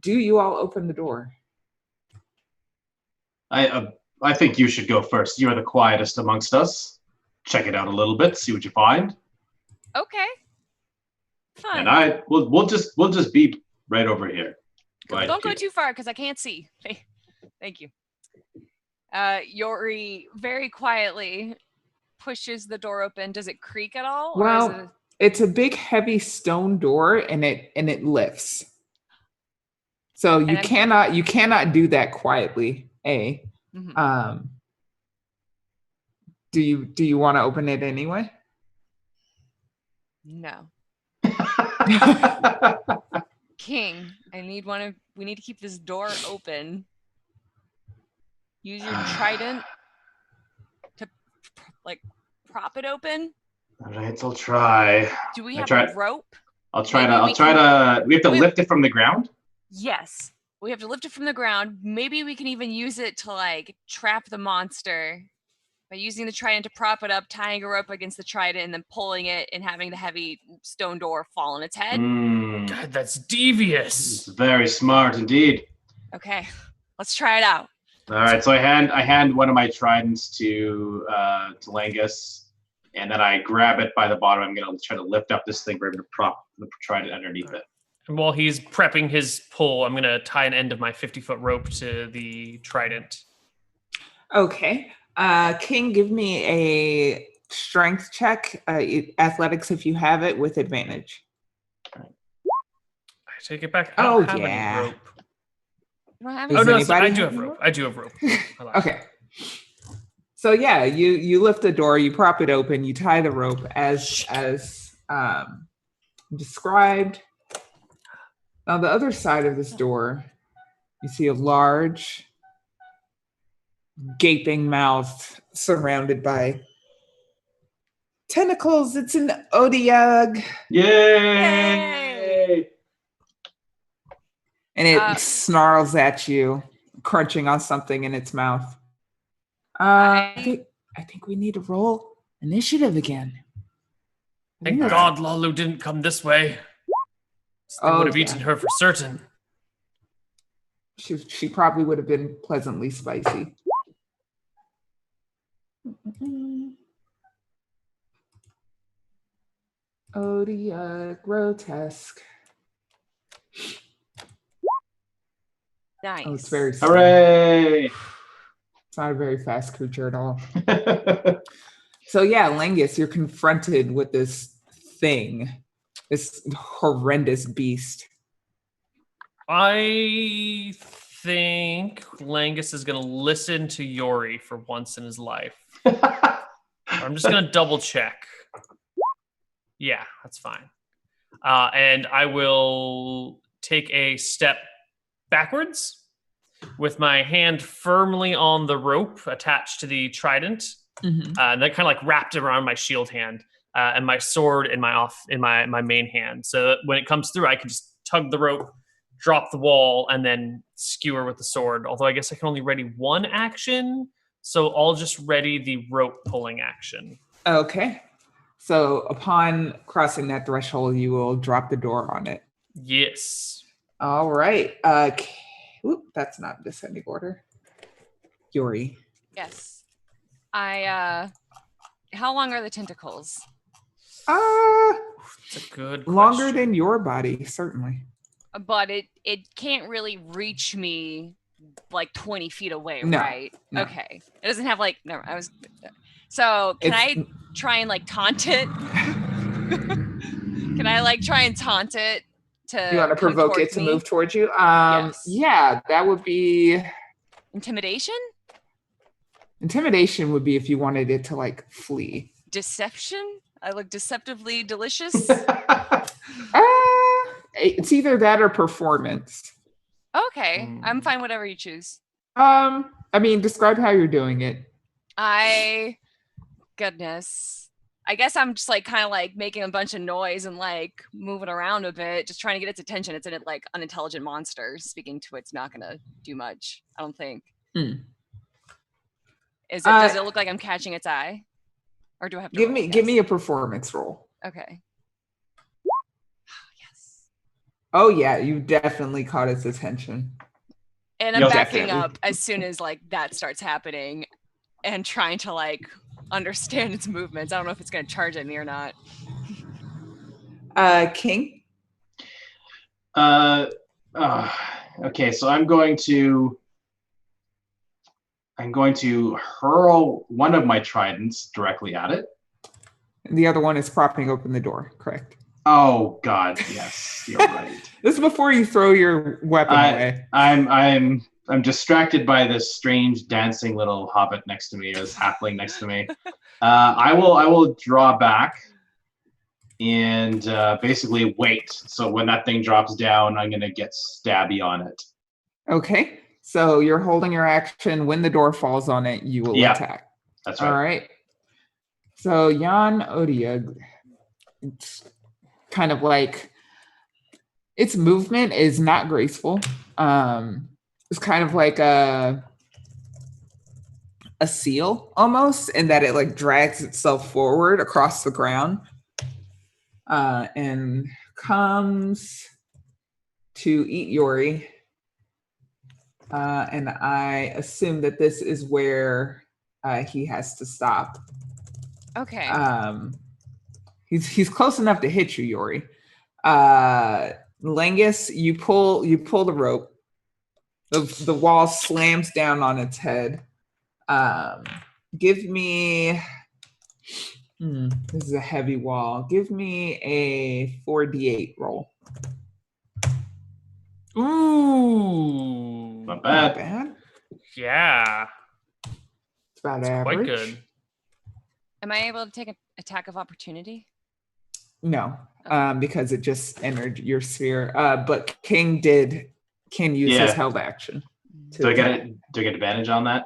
Do you all open the door? I think you should go first. You're the quietest amongst us. Check it out a little bit, see what you find. Okay. Fine. And we'll just be right over here. Right Don't here. go too far because I can't see. Thank you. Yori very quietly pushes the door open. Does it creak at all? Well, it's a big, heavy stone door, and it lifts. So you cannot do that quietly. Mm-hmm. Do you want to open it anyway? No. King, we need to keep this door open. Use your trident to like prop it open. All right, I'll try. Do we have a rope? I'll try to. We have to lift it from the ground. Yes, we have to lift it from the ground. Maybe we can even use it to like trap the monster by using the trident to prop it up, tying a rope against the trident, and then pulling it and having the heavy stone door fall on its head. God, that's devious. It's very smart indeed. Okay, let's try it out. All right, so I hand one of my tridents to Langus, and then I grab it by the bottom. I'm gonna try to lift up this thing for him to prop the trident underneath it. And while he's prepping his pull, I'm going to tie an end of my 50-foot rope to the trident. Okay. King, give me a strength check, athletics if you have it, with advantage. I take it back. I don't have any rope. You don't have any? I do have rope. I do have rope. Okay. So yeah, you lift the door, you prop it open, you tie the rope as described. On the other side of this door, you see a large, gaping mouth surrounded by tentacles. It's an otyugh. Yay! And it snarls at you, crunching on something in its mouth. I think we need to roll initiative again. Thank God Lalu didn't come this way. They would have eaten her for certain. She probably would have been pleasantly spicy. Otyugh, grotesque. Nice. Oh, it's very slow. Hooray! It's not a very fast creature at all. So yeah, Langus, you're confronted with this thing. This horrendous beast. I think Langus is going to listen to Yori for once in his life. I'm just going to double check. Yeah, that's fine. And I will take a step backwards with my hand firmly on the rope attached to the trident. And that kind of like wrapped around my shield hand. And my sword in my main hand, so that when it comes through, I can just tug the rope, drop the wall, and then skewer with the sword. Although I guess I can only ready one action, So I'll just ready the rope pulling action. Okay. So upon crossing that threshold, you will drop the door on it. Yes. All right. That's not descending order. Yuri. Yes. How long are the tentacles? It's a good Longer question. than your body, certainly. But it can't really reach me like 20 feet away, No, right? no. Okay. It doesn't have like no, so can I try and like taunt it? Can I like try and taunt it to You want to come provoke it towards to me? move towards you? Yes. Yeah, that would be Intimidation? intimidation would be if you wanted it to like flee. Deception? I look deceptively delicious. It's either that or performance. Okay. I'm fine, whatever you choose. I mean, describe how you're doing it. Goodness. I guess I'm just like kind of like making a bunch of noise and like moving around a bit, just trying to get its attention. It's a like unintelligent monster. Speaking to it's not gonna do much, I don't think. Does it look like I'm catching its eye? Or do I have to give me a performance roll? Okay. Yes. Oh yeah, you definitely caught its attention. And I'm backing Definitely. up as soon as like that starts happening and trying to like understand its movements. I don't know if it's gonna charge at me or not. King? Okay, so I'm going to hurl one of my tridents directly at it. And the other one is propping open the door, correct? Oh God, yes, you're right. This is before you throw your weapon away. I'm distracted by this strange dancing little hobbit next to me, or this halfling next to me. I will draw back and basically wait. So when that thing drops down, I'm gonna get stabby on it. Okay. So you're holding your action. When the door falls on it, you will attack. That's right. All right. So Jan Otyugh, it's kind of like its movement is not graceful. It's kind of like a seal almost, in that it like drags itself forward across the ground and comes to eat Yuri. And I assume that this is where he has to stop. Okay. He's close enough to hit you, Yuri. Langus, you pull the rope. The wall slams down on its head. Give me. This is a heavy wall. Give me a 4d8 roll. Ooh. Not bad. Not bad. Yeah. It's about average. Quite good. Am I able to take an attack of opportunity? No, because it just entered your sphere. But King can use his held action. Do I get advantage on that?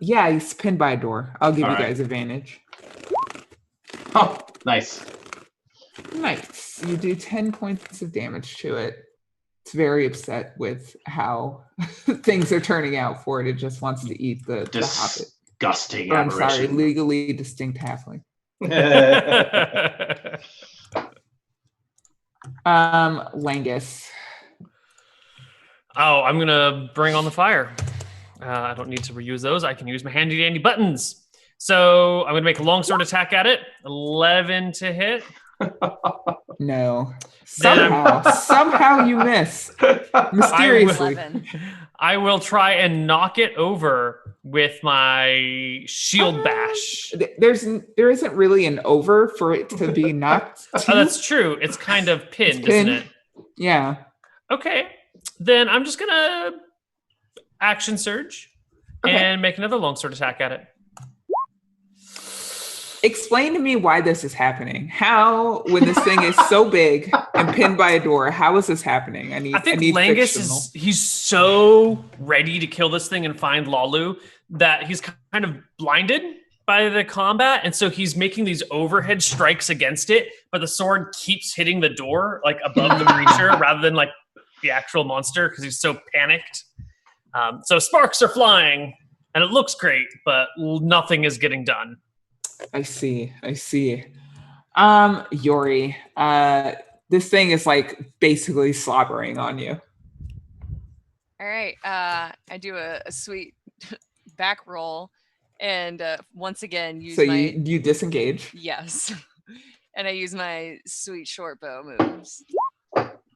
Yeah, he's pinned by a door. I'll give All you right. guys advantage. Oh, nice. Nice. You do 10 points of damage to it. It's very upset with how things are turning out for it. It just wants to eat the hobbit. Disgusting Or, I'm sorry, aberration. legally distinct halfling. Langus. Oh, I'm gonna bring on the fire. I don't need to reuse those. I can use my handy dandy buttons. So I'm gonna make a longsword attack at it. 11 to hit. No. Somehow you miss. Mysteriously. I will try and knock it over with my shield bash. There isn't really an over for it to be knocked. Oh, that's true. It's kind of pinned, isn't it? Yeah. Okay. Then I'm just gonna action surge and make another longsword attack at it. Explain to me why this is happening. How, when this thing is so big and pinned by a door, how is this happening? I think Langus he's so ready to kill this thing and find Lalu that he's kind of blinded by the combat, and so he's making these overhead strikes against it, but the sword keeps hitting the door like above the creature rather than like the actual monster because he's so panicked. So sparks are flying. And it looks great, but nothing is getting done. I see. Yori, this thing is like basically slobbering on you. All right. I do a sweet back roll, and once again use So my you disengage. yes, and I use my sweet short bow moves.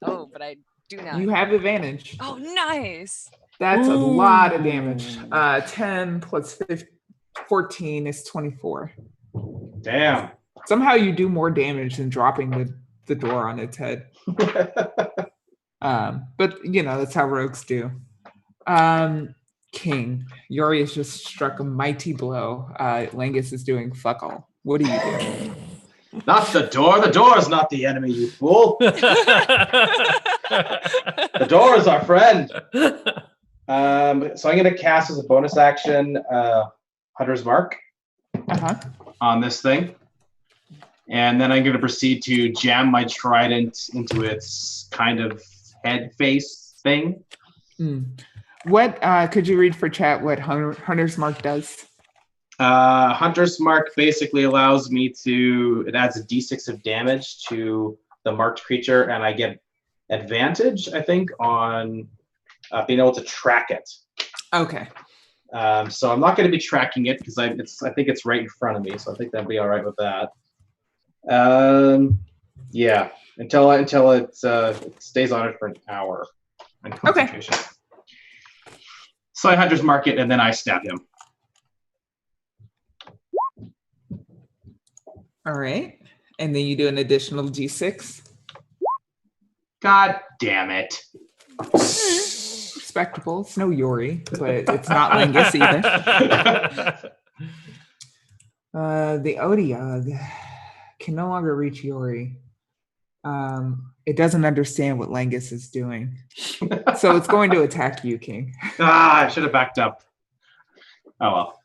Oh, but I do not. You have advantage. Oh, nice. That's a lot of damage. 10 plus 15, 14 is 24. Damn. Somehow you do more damage than dropping the door on its head. But that's how rogues do. King, Yori has just struck a mighty blow. Langus is doing fuck all. What do you do? Not the door. The door is not the enemy, you fool. The door is our friend. So I'm going to cast as a bonus action Hunter's Mark on this thing. And then I'm going to proceed to jam my trident into its kind of head face thing. What could you read for chat what Hunter's Mark does? Hunter's Mark basically allows me it adds a d6 of damage to the marked creature, and I get advantage, I think, on being able to track it. Okay. So I'm not going to be tracking it because I think it's right in front of me, so I think that'll be all right with that. Yeah, until it stays on it for an hour. Okay. So I Hunter's Mark it, and then I stab him. All right. And then you do an additional d6. God damn it. Respectable. It's no Yori, but it's not Langus either. The otyugh can no longer reach Yori. It doesn't understand what Langus is doing. So it's going to attack you, King. I should have backed up. Oh well.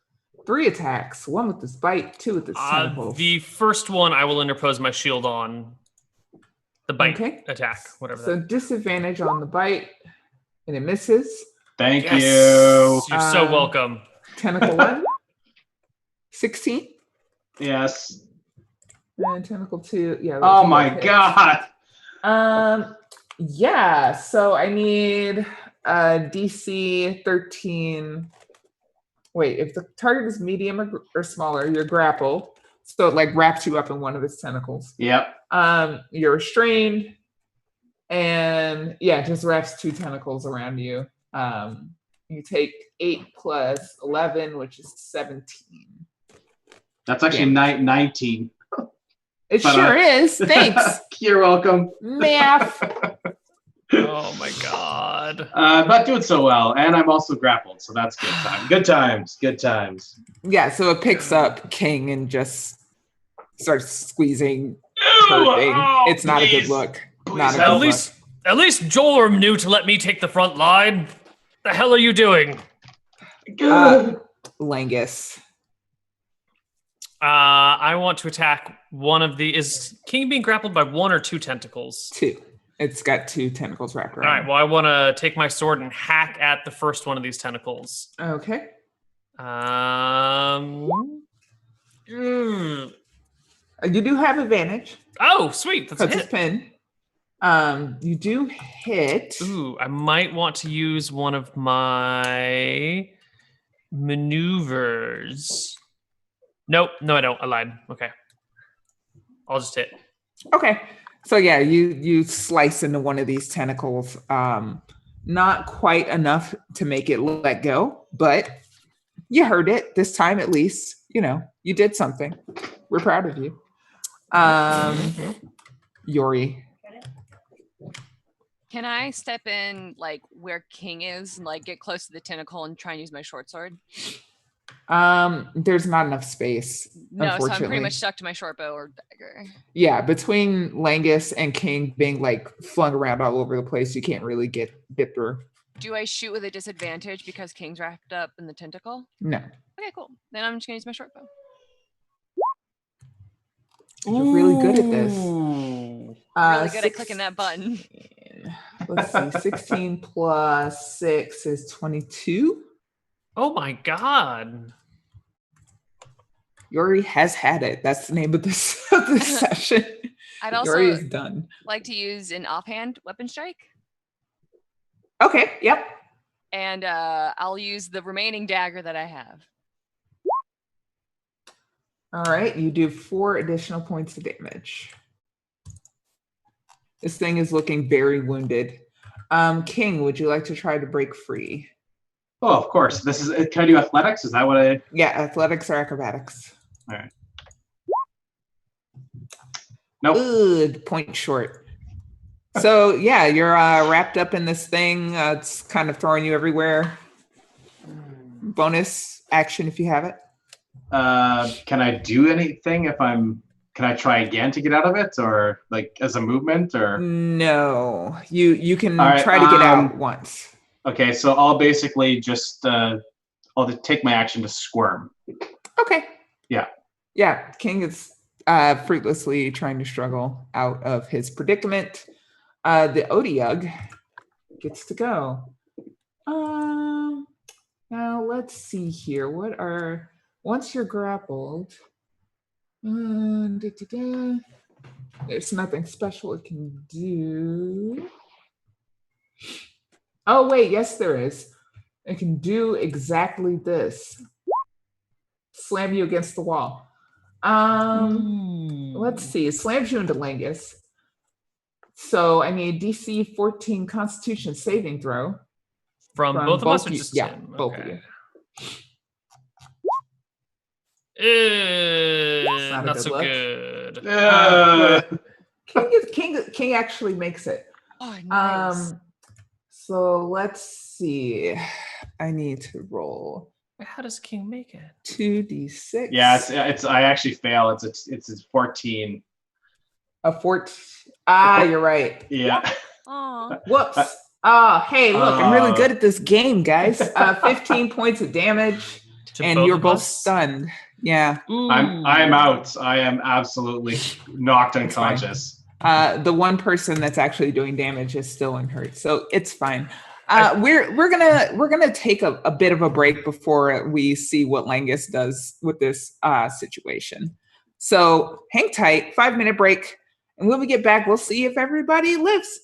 3 attacks, 1 with this bite, 2 with this tentacles. The first one I will interpose my shield on. The bite attack, whatever so that. Disadvantage on the bite, and it misses. Thank you. You're so welcome. Tentacle 1. 16. Yes. And tentacle 2. Yeah. Oh my god. Yeah. So I need DC 13. Wait, if the target is medium or smaller, you're grappled. So it like wraps you up in one of its tentacles. Yep. You're restrained, and yeah, it just wraps 2 tentacles around you. You take 8 plus 11, which is 17. That's actually 19. It sure is. Thanks. You're welcome. Math. Oh my god. I'm not doing so well, and I'm also grappled, so that's good time. Good times. Good times. Yeah, so it picks up King and just starts squeezing her thing. It's not a good look. Not a good look. At least Joram knew to let me take the front line. The hell are you doing? Langus. I want to attack one of the. Is King being grappled by 1 or 2 tentacles? 2. It's got 2 tentacles wrapped around. All right. Well, I want to take my sword and hack at the first one of these tentacles. Okay. You do have advantage. Oh, sweet. That's a hit. It's pin. You do hit. Ooh, I might want to use one of my maneuvers. Nope. No, I don't. I lied. Okay. I'll just hit. Okay. So yeah, you slice into one of these tentacles. Not quite enough to make it let go, but you heard it this time at least. You did something. We're proud of you. Yori. Can I step in like where King is and like get close to the tentacle and try and use my short sword? There's not enough space. No, so I'm pretty much stuck to my short bow or dagger. Yeah, between Langus and King being like flung around all over the place, you can't really get through. Do I shoot with a disadvantage because King's wrapped up in the tentacle? No. Okay, cool. Then I'm just gonna use my short bow. You're really good at this. Really good at clicking that button. Let's see. 16 plus 6 is 22. Oh my god. Yori has had it. That's the name of this, of this session. I'd Yori also is done. like to use an offhand weapon strike. Okay, yep. And I'll use the remaining dagger that I have. All right, you do 4 additional points of damage. This thing is looking very wounded. King, would you like to try to break free? Oh, of course. This is. Can I do athletics? Is that what I? Yeah, athletics or acrobatics. All right. Nope. Ugh, point short. So yeah, you're wrapped up in this thing. It's kind of throwing you everywhere. Bonus action if you have it. Can I do anything if I'm? Can I try again to get out of it, or like as a movement, or? No, you can All right, try to get out once. Okay, so I'll basically just I'll just take my action to squirm. Okay. Yeah. Yeah, King is fruitlessly trying to struggle out of his predicament. The otyugh gets to go. Now let's see here. What are once you're grappled? There's nothing special it can do. Oh wait, yes there is. It can do exactly this. Slam you against the wall. Let's see. It slams you into Langus. So I need DC 14 Constitution saving throw. From both of us or you. just Yeah, him? both of you. Not a Not good so look. good. King actually makes it. Oh, nice. So let's see. I need to roll How does King make it? 2d6. Yeah, it's. I actually fail. It's 14. A 14. Ah, you're right. Yeah. Aw. Whoops. Hey, look, I'm really good at this game, guys. 15 points of damage, To and both you're of both us? stunned. Yeah. I'm out. I am absolutely knocked It's fine. unconscious. The one person that's actually doing damage is still unhurt, so it's fine. We're gonna take a bit of a break before we see what Langus does with this situation. So hang tight, 5-minute break, and when we get back, we'll see if everybody lives.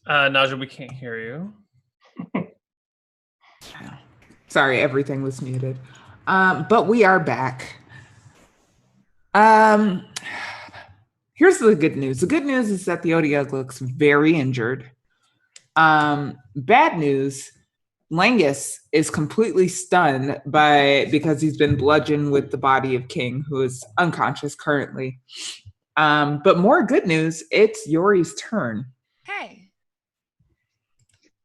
Naja, we can't hear you. Sorry, everything was muted. But we are back. Here's the good news. The good news is that the otyugh looks very injured. Bad news, Langus is completely stunned because he's been bludgeoned with the body of King, who is unconscious currently. But more good news, it's Yori's turn. Hey,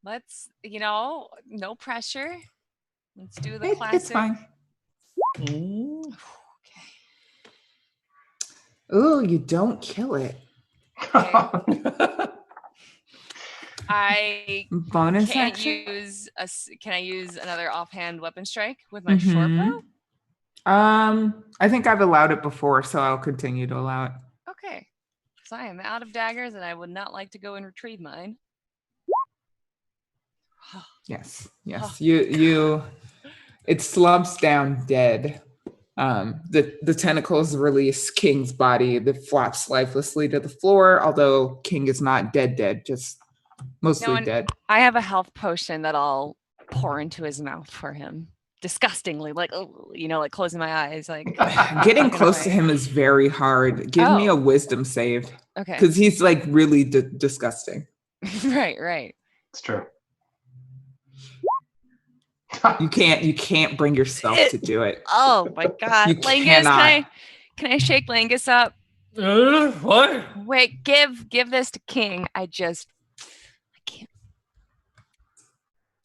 let's, no pressure. Let's do the classic. It's fine. Okay. Oh, you don't kill it. I Bonus can't action? can I use another offhand weapon strike with my short bow? I think I've allowed it before, so I'll continue to allow it. Okay. So I am out of daggers and I would not like to go and retrieve mine. Yes. You it slumps down dead. The tentacles release King's body that flops lifelessly to the floor, although King is not dead, just mostly dead. I have a health potion that I'll pour into his mouth for him. Disgustingly, like closing my eyes, like getting close to him is very hard. Give me a wisdom save. Okay. Because he's like really disgusting. Right. It's true. You can't bring yourself to do it. Oh my God. You Langus, cannot. can I shake Langus up? What? Wait, give this to King. I can't.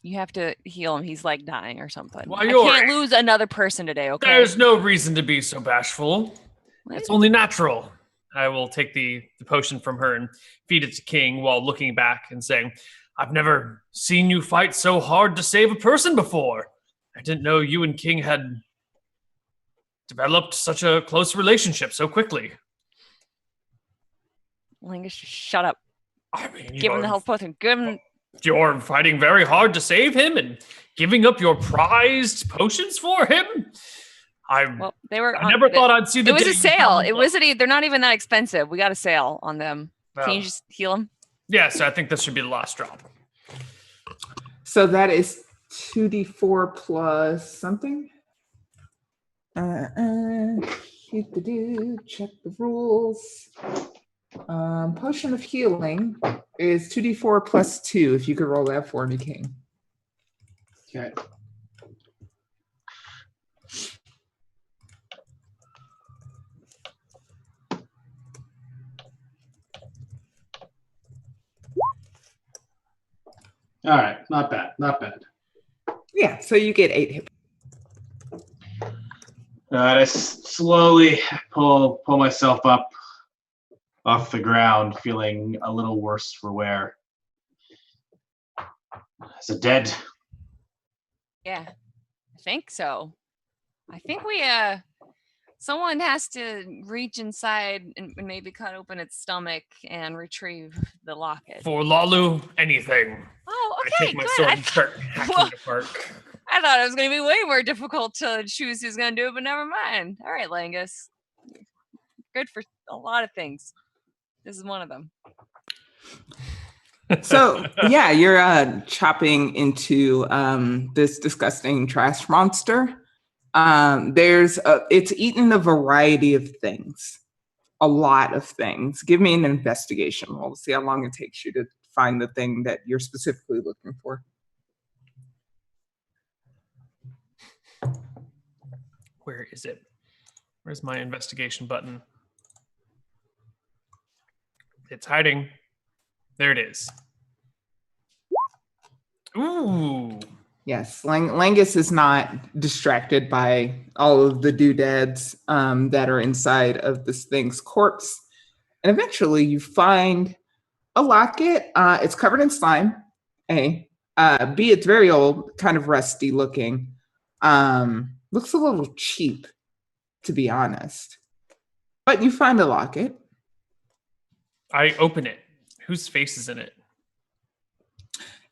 You have to heal him. He's like dying or something. Why, I can't lose another person today, okay? There's no reason to be so bashful. What? It's only natural. I will take the potion from her and feed it to King while looking back and saying, I've never seen you fight so hard to save a person before. I didn't know you and King had developed such a close relationship so quickly. Langus, just shut up. I mean, Give him the health potion. Give him. You're fighting very hard to save him and giving up your prized potions for him? I never thought I'd see the day. It was a sale. They're not even that expensive. We got a sale on them. Well, can you just heal them? Yes, I think this should be the last drop. So that is 2d4 plus something. Check the rules. Potion of healing is 2d4 plus 2. If you could roll that for me, King. Okay. All right, not bad. Yeah, so you get 8 hit. I slowly pull myself up off the ground, feeling a little worse for wear. Is it dead? Yeah, I think so. I think someone has to reach inside and maybe cut open its stomach and retrieve the locket. For Lalu, anything. Oh, okay, I take my good. sword and start hacking it apart. I thought it was going to be way more difficult to choose who's going to do it, but never mind. All right, Langus. Good for a lot of things. This is one of them. So, yeah, you're chopping into this disgusting trash monster. It's eaten a variety of things. A lot of things. Give me an investigation roll to see how long it takes you to find the thing that you're specifically looking for. Where is it? Where's my investigation button? It's hiding. There it is. Ooh. Yes, Langus is not distracted by all of the doodads that are inside of this thing's corpse. And eventually you find a locket. It's covered in slime, A. B, it's very old, kind of rusty looking. Looks a little cheap, to be honest. But you find a locket. I open it. Whose face is in it?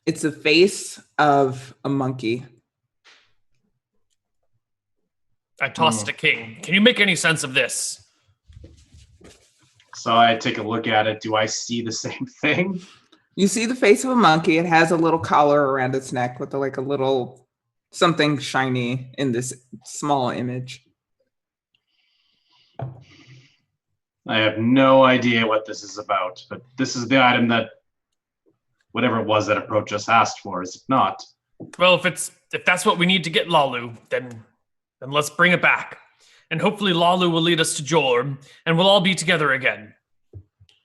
It's the face of a monkey. I toss it to King. Can you make any sense of this? So I take a look at it. Do I see the same thing? You see the face of a monkey. It has a little collar around its neck with like a little something shiny in this small image. I have no idea what this is about, but this is the item that whatever it was that approached us asked for, is it not? Well, if that's what we need to get Lalu, then let's bring it back. And hopefully Lalu will lead us to Jorm, and we'll all be together again.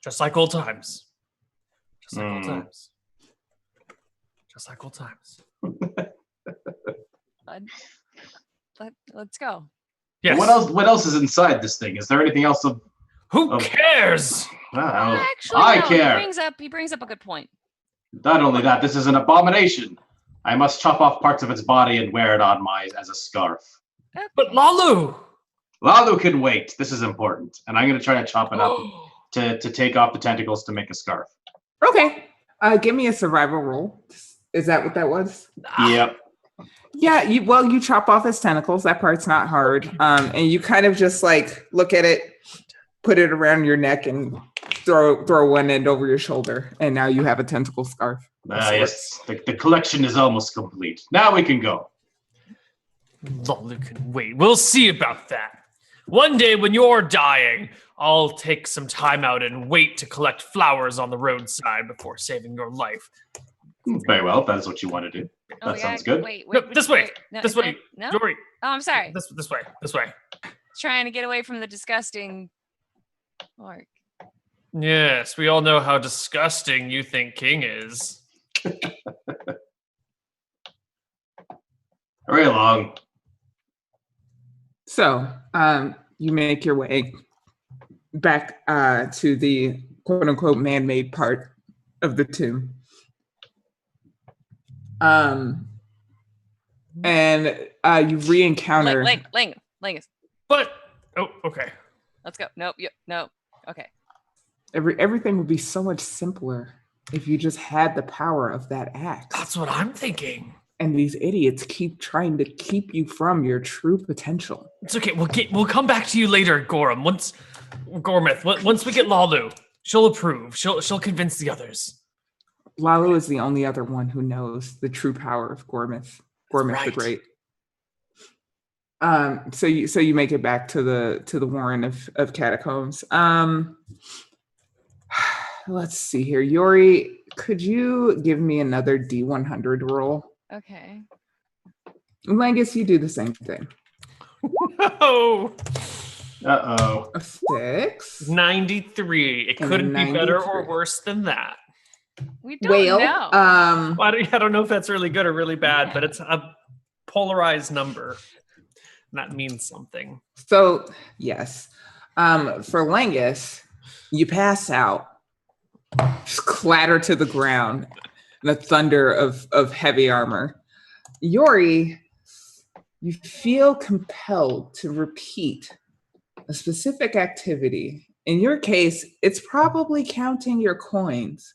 Just like old times. Just like old times. Just like old times. Let's go. Yes. What else is inside this thing? Is there anything else of... Who cares? Actually, I no, care. He brings up a good point. Not only that, this is an abomination. I must chop off parts of its body and wear it on as a scarf. Okay. But Lalu! Lalu can wait. This is important. And I'm going to try to chop it up to take off the tentacles to make a scarf. Okay. Give me a survival roll. Is that what that was? Yep. Yeah, you chop off his tentacles. That part's not hard. And you kind of just like look at it, put it around your neck, and throw one end over your shoulder. And now you have a tentacle scarf. Yes, the collection is almost complete. Now we can go. Lalu can wait. We'll see about that. One day when you're dying, I'll take some time out and wait to collect flowers on the roadside before saving your life. Very well, if that is what you want to do. That sounds good. Wait, No, this way. No, This way. No? Dory. Oh, I'm sorry. This way. This way. Trying to get away from the disgusting orc. Yes, we all know how disgusting you think King is. Hurry along. So you make your way back to the quote-unquote man-made part of the tomb. And you re-encounter... Lingus. But, oh, okay. Let's go. Nope. No. Okay. Everything would be so much simpler if you just had the power of that axe. That's what I'm thinking. And these idiots keep trying to keep you from your true potential. It's okay. We'll come back to you later, Gorham. Once we get Lalu, she'll approve. She'll convince the others. Lalu is the only other one who knows the true power of Gormith. Gormith right. the Great. So you make it back to the Warren of Catacombs. Let's see here. Yori, could you give me another D100 roll? Okay. Langus, you do the same thing. Oh. Uh-oh. A 6. 93. It And couldn't be better or 93. worse than that. We don't know. Well, I don't know if that's really good or really bad, but it's a polarized number. That means something. So, yes. For Langus, you pass out, just clatter to the ground, the thunder of heavy armor. Yori, you feel compelled to repeat a specific activity. In your case, it's probably counting your coins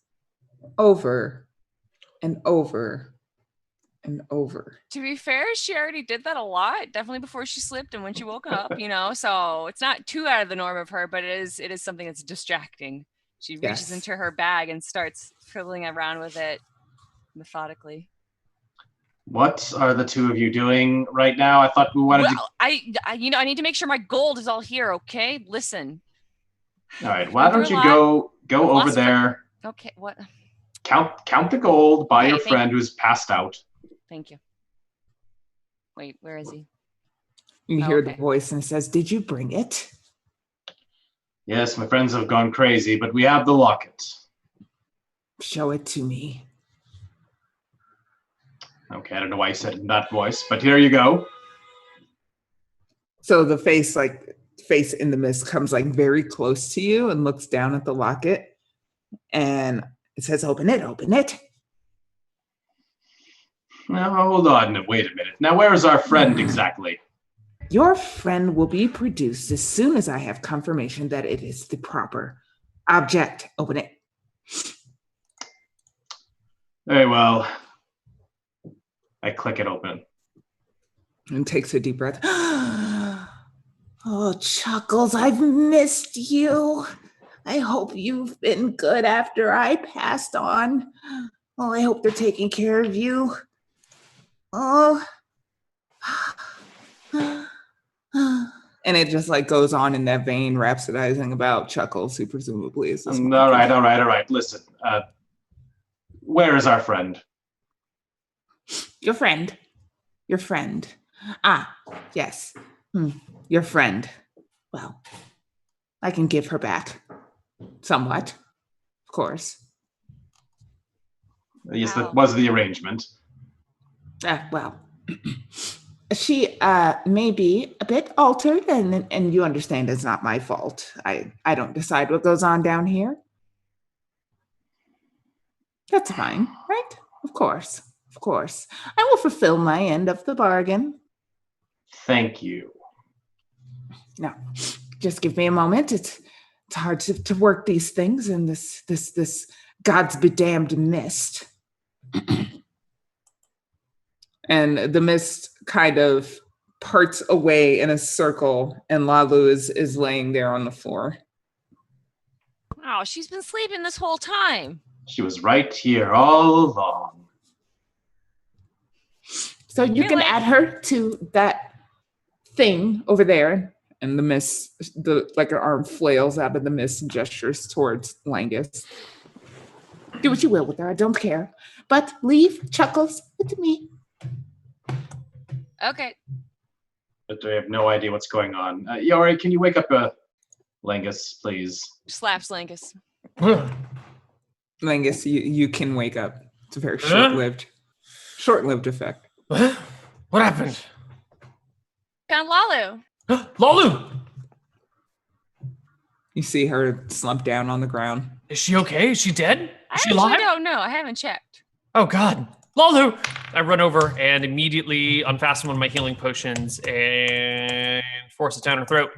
over and over and over. To be fair, she already did that a lot, definitely before she slipped and when she woke up, so it's not too out of the norm of her, but it is something that's distracting. She reaches into her bag and starts fiddling around with it methodically. What are the two of you doing right now? I thought we wanted to... I need to make sure my gold is all here, okay? Listen. All right, why don't you go over there. Okay, what? Count the gold by your friend who's passed out. Thank you. Wait, where is he? You hear the voice and it says, "Did you bring it?" Yes, my friends have gone crazy, but we have the locket. Show it to me. Okay, I don't know why you said it in that voice, but here you go. So the face in the mist comes like very close to you and looks down at the locket, and it says, "Open it, open it." Now, hold on, wait a minute. Now, where is our friend exactly? Your friend will be produced as soon as I have confirmation that it is the proper object. Open it. Very well. I click it open. And takes a deep breath. Oh, Chuckles, I've missed you. I hope you've been good after I passed on. Oh, I hope they're taking care of you. Oh. And it just like goes on in that vein, rhapsodizing about Chuckles, who presumably is this monkey. All right. Listen, where is our friend? Your friend. Ah, yes. Your friend. Well, I can give her back. Somewhat, of course. Yes, that was the arrangement. Well, she may be a bit altered, and you understand it's not my fault. I don't decide what goes on down here. That's fine, right? Of course. I will fulfill my end of the bargain. Thank you. Now, just give me a moment. It's hard to work these things in this God's bedamned mist. And the mist kind of parts away in a circle, and Lalu is laying there on the floor. Oh, she's been sleeping this whole time. She was right here all along. So you can add her to that thing over there, and the mist, like her arm flails out of the mist and gestures towards Langus. Do what you will with her, I don't care. But leave Chuckles with me. Okay. But I have no idea what's going on. Yori, can you wake up Langus, please? Slaps Langus. Langus, you can wake up. It's a very short-lived effect. What happened? Found Lalu. Lalu! You see her slump down on the ground. Is she okay? Is she dead? I Is she actually alive? don't know. I haven't checked. Oh, God. Lalu! I run over and immediately unfasten one of my healing potions and force it down her throat.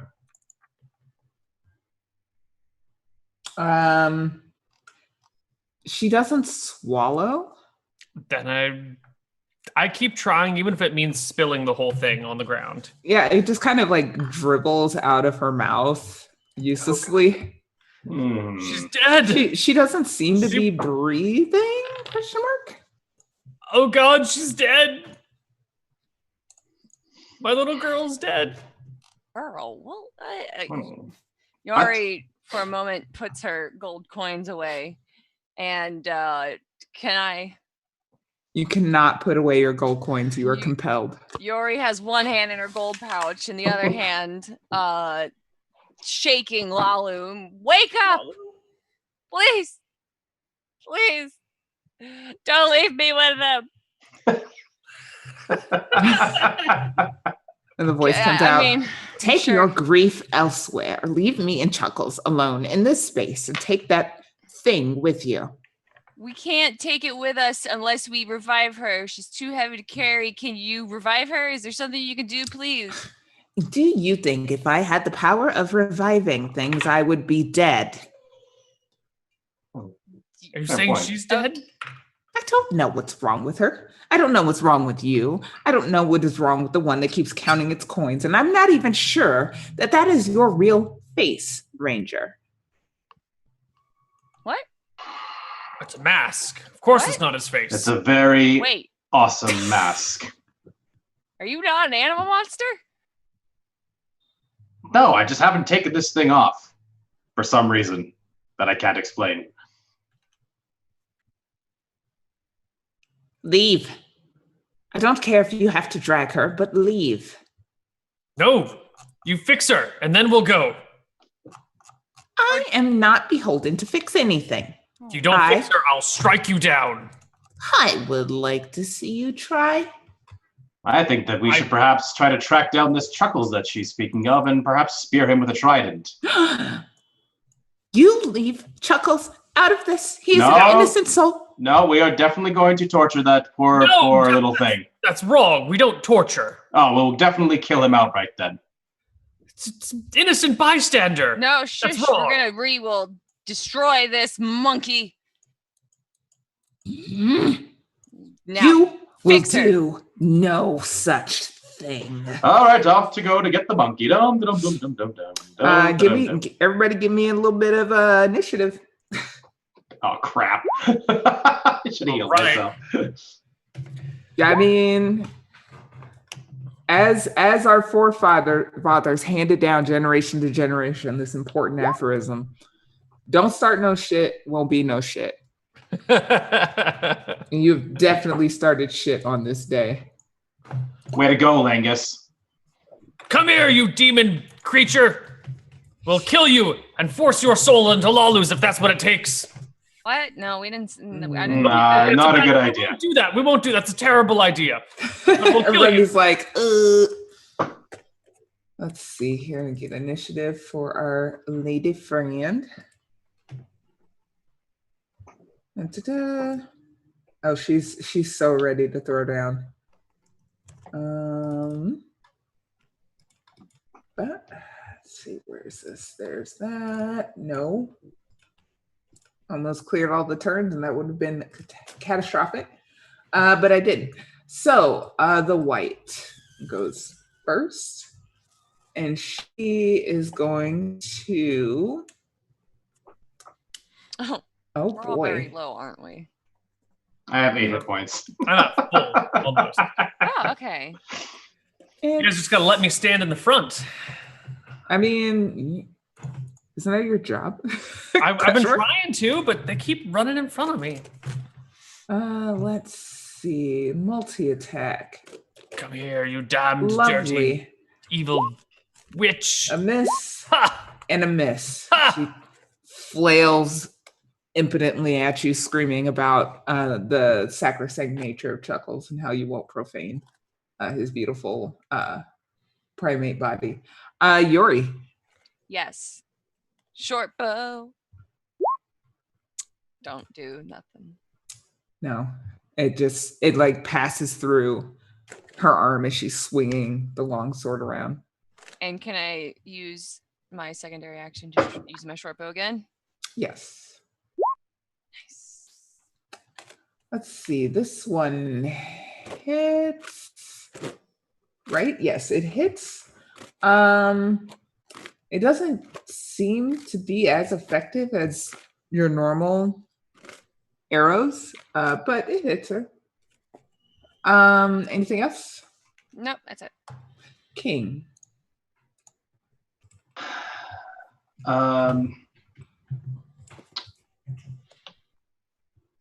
She doesn't swallow. Then I keep trying, even if it means spilling the whole thing on the ground. Yeah, it just kind of like dribbles out of her mouth uselessly. She's dead. She doesn't seem to be breathing? Question mark. Oh God, she's dead. My little girl's dead. Girl, well, Yori for a moment puts her gold coins away, and can I? You cannot put away your gold coins. You are compelled. Yori has one hand in her gold pouch and the other hand shaking Lalu. Wake up! Please! Please! Don't leave me with them! And the voice comes out. Take your grief elsewhere. Leave me and Chuckles alone in this space and take that thing with you. We can't take it with us unless we revive her. She's too heavy to carry. Can you revive her? Is there something you can do, please? Do you think if I had the power of reviving things, I would be dead? Are you saying she's dead? I don't know what's wrong with her. I don't know what's wrong with you. I don't know what is wrong with the one that keeps counting its coins. And I'm not even sure that is your real face, Ranger. What? It's a mask. Of course it's not his face. It's a very awesome mask. Are you not an animal monster? No, I just haven't taken this thing off for some reason that I can't explain. Leave. I don't care if you have to drag her, but leave. No, you fix her, and then we'll go. I am not beholden to fix anything. If you don't fix her, I'll strike you down. I would like to see you try. I think that we should perhaps try to track down this Chuckles that she's speaking of and perhaps spear him with a trident. You leave Chuckles out of this. He's an innocent soul. No, we are definitely going to torture that poor little thing. That's wrong. We don't torture. Oh, we'll definitely kill him outright then. It's innocent bystander. No, shush. We will destroy this monkey. Now, you will do no such thing. All right, off to go to get the monkey. Dum dum dum dum dum dum. Everybody, give me a little bit of initiative. Oh crap! I should have healed myself. I mean, as our forefathers handed down generation to generation this important aphorism: don't start no shit, won't be no shit. And you've definitely started shit on this day. Way to go, Langus. Come here, you demon creature. We'll kill you and force your soul into Lalus if that's what it takes. What? No, we didn't. I didn't. Not a good idea. We won't do that. We won't do that. That's a terrible idea. We'll Everybody's like, Let's see here and get initiative for our lady friend. And ta-da. Oh, she's so ready to throw down. But let's see, where is this? There's that. No. Almost cleared all the turns, and that would have been catastrophic. But I didn't. So the white goes first. And she is going to. Oh, oh we're all very low, aren't we? I have 8 hit points. I'm at full, almost. Oh, okay. You guys just gotta let me stand in the front. I mean, isn't that your job? I've been trying to, but they keep running in front of me. Let's see. Multi-attack. Come here, you damned dirty, Lovely. evil witch. A miss Ha! and a miss. Ha! She flails impotently at you, screaming about the sacrosanct nature of Chuckles and how you won't profane his beautiful primate body. Yori. Yes. Short bow. Don't do nothing. No, it like passes through her arm as she's swinging the long sword around. And can I use my secondary action to use my short bow again? Yes. Nice. Let's see. This one hits. Right? Yes, it hits. It doesn't seem to be as effective as your normal arrows, but it hits her. Anything else? Nope, that's it. King. Do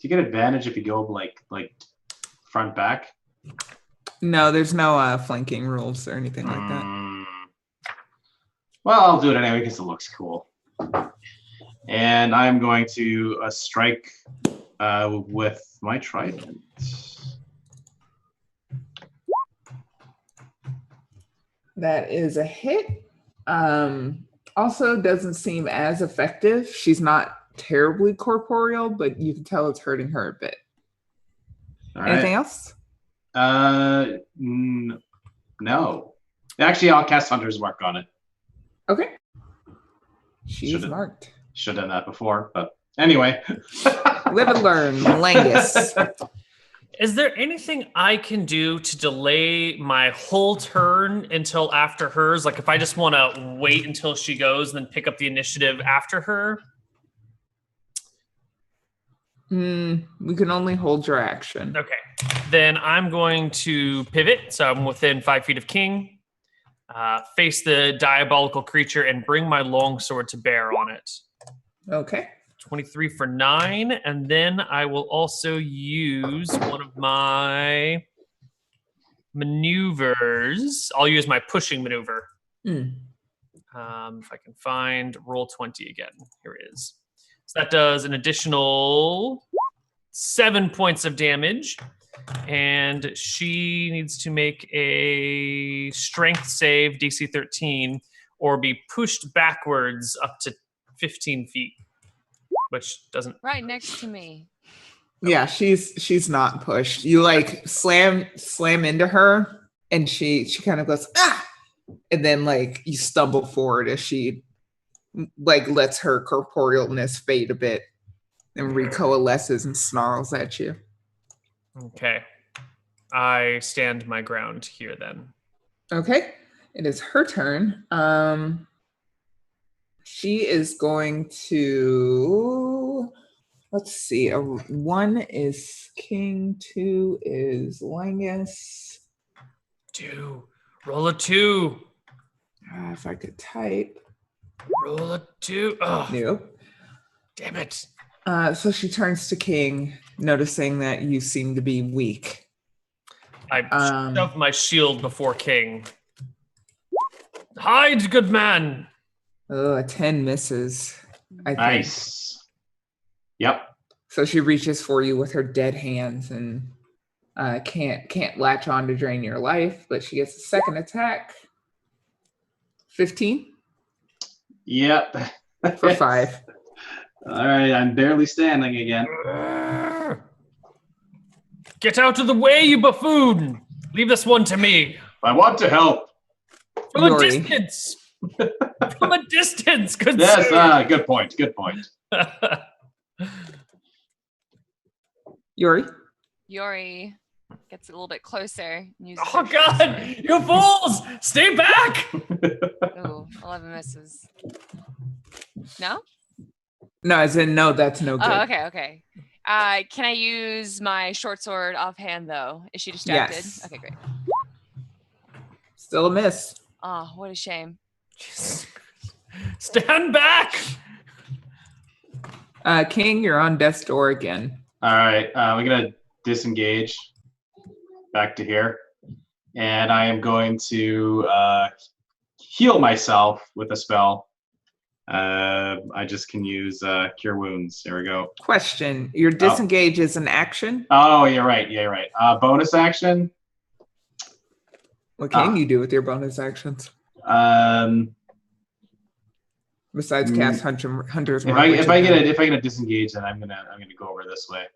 you get advantage if you go like front back? No, there's no flanking rules or anything like that. Well, I'll do it anyway because it looks cool. And I'm going to strike with my trident. That is a hit. Also doesn't seem as effective. She's not terribly corporeal, but you can tell it's hurting her a bit. All Anything right. else? No. Actually, I'll cast Hunter's Mark on it. Okay. She's Should've- marked. Should have done that before, but anyway. Live and learn, Langus. Is there anything I can do to delay my whole turn until after hers? Like if I just want to wait until she goes and then pick up the initiative after her? We can only hold your action. Okay. Then I'm going to pivot. So I'm within 5 feet of King, face the diabolical creature, and bring my longsword to bear on it. Okay. 23 for 9. And then I will also use one of my maneuvers. I'll use my pushing maneuver. If I can find roll 20 again. Here it is. So that does an additional 7 points of damage. And she needs to make a strength save, DC 13, or be pushed backwards up to 15 feet, which doesn't... Right next to me. Yeah, she's not pushed. You like slam into her, and she kind of goes, ah! And then like you stumble forward as she like lets her corporealness fade a bit and recoalesces and snarls at you. Okay. I stand my ground here then. Okay, it is her turn. She is going to, let's see, one is King, two is Langus. 2. Roll a 2. If I could type. Roll a 2. Oh, Nope. damn it. So she turns to King, noticing that you seem to be weak. I shoved my shield before King. Hide, good man. Oh, a 10 misses. I think. Nice. Yep. So she reaches for you with her dead hands and can't latch on to drain your life, but she gets a second attack. 15 Yep. for 5. All right, I'm barely standing again. Get out of the way, you buffoon. Leave this one to me. I want to help. From a Yori. distance. From a distance. Good Yes, sir. good point. Good point. Yori. Yori gets a little bit closer. And uses Oh her short God! sword. You fools! Stay back! Ooh, 11 misses. No? No, as in no, that's no good. Oh, okay. Can I use my short sword offhand though? Is she distracted? Yes. Okay, great. Still a miss. Oh, what a shame. Stand back! King, you're on death's door again. All right, we're gonna disengage back to here, and I am going to heal myself with a spell. I just can use Cure Wounds. There we go. Question: your disengage is an action. Oh, you're right. Yeah, you're right. Bonus action. What can you do with your bonus actions besides cast Hunter's Mark? If I get a disengage, then I'm gonna go over this way.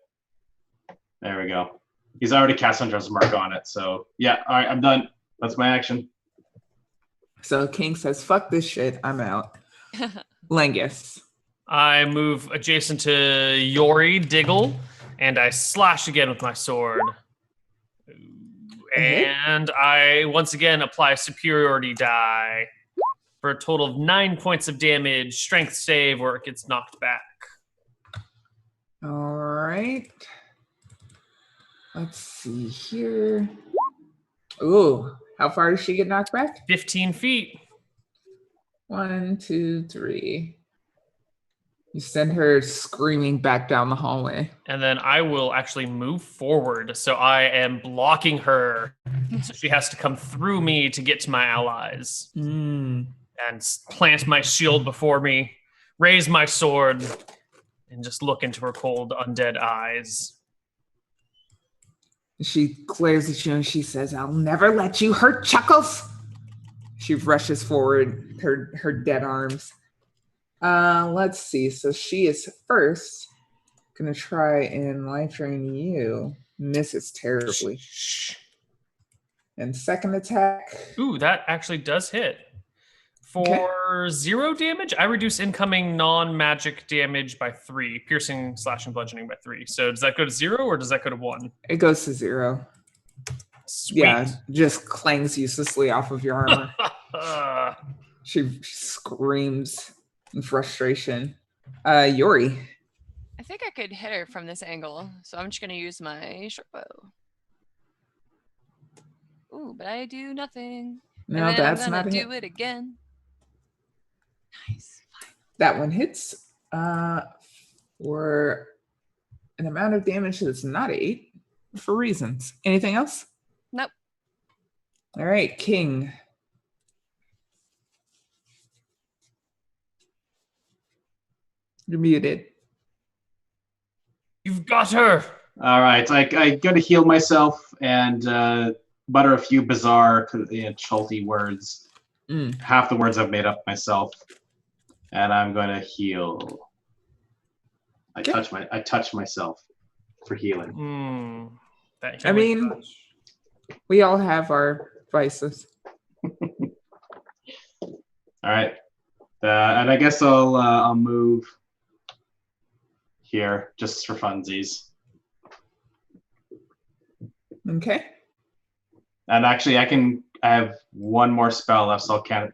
There we go. He's already cast Hunter's Mark on it, so yeah. All right, I'm done. That's my action. So King says, "Fuck this shit. I'm out." Langus. I move adjacent to Yori, Diggle, and I slash again with my sword. And I once again apply superiority die for a total of 9 points of damage, strength save, or it gets knocked back. All right. Let's see here. Ooh, how far does she get knocked back? 15 feet. 1, 2, 3. You send her screaming back down the hallway. And then I will actually move forward. So I am blocking her. So she has to come through me to get to my allies. And plant my shield before me, raise my sword, and just look into her cold, undead eyes. She glares at you and she says, "I'll never let you hurt Chuckles." She rushes forward, her dead arms. Let's see. So she is first gonna try and life drain you. Misses terribly. And second attack. Ooh, that actually does hit. For 0 damage, I reduce incoming non-magic damage by 3, piercing, slashing, bludgeoning by 3. So does that go to 0 or does that go to 1? It goes to 0. Sweet. Yeah, just clangs uselessly off of your armor. She screams in frustration. Yori. I think I could hit her from this angle, so I'm just gonna use my short bow. Ooh, but I do nothing. No, and then that's I'm not gonna a hit. do it again. Nice. That one hits for an amount of damage that's not 8 for reasons. Anything else? Nope. All right, King. You're muted. You've got her. All right, I go to heal myself and mutter a few bizarre, chalty words. Half the words I've made up myself, and I'm going to heal. I touch myself for healing. I mean, we all have our vices. All right, and I guess I'll move here just for funsies. Okay. And actually, I can have one more spell left, so I'll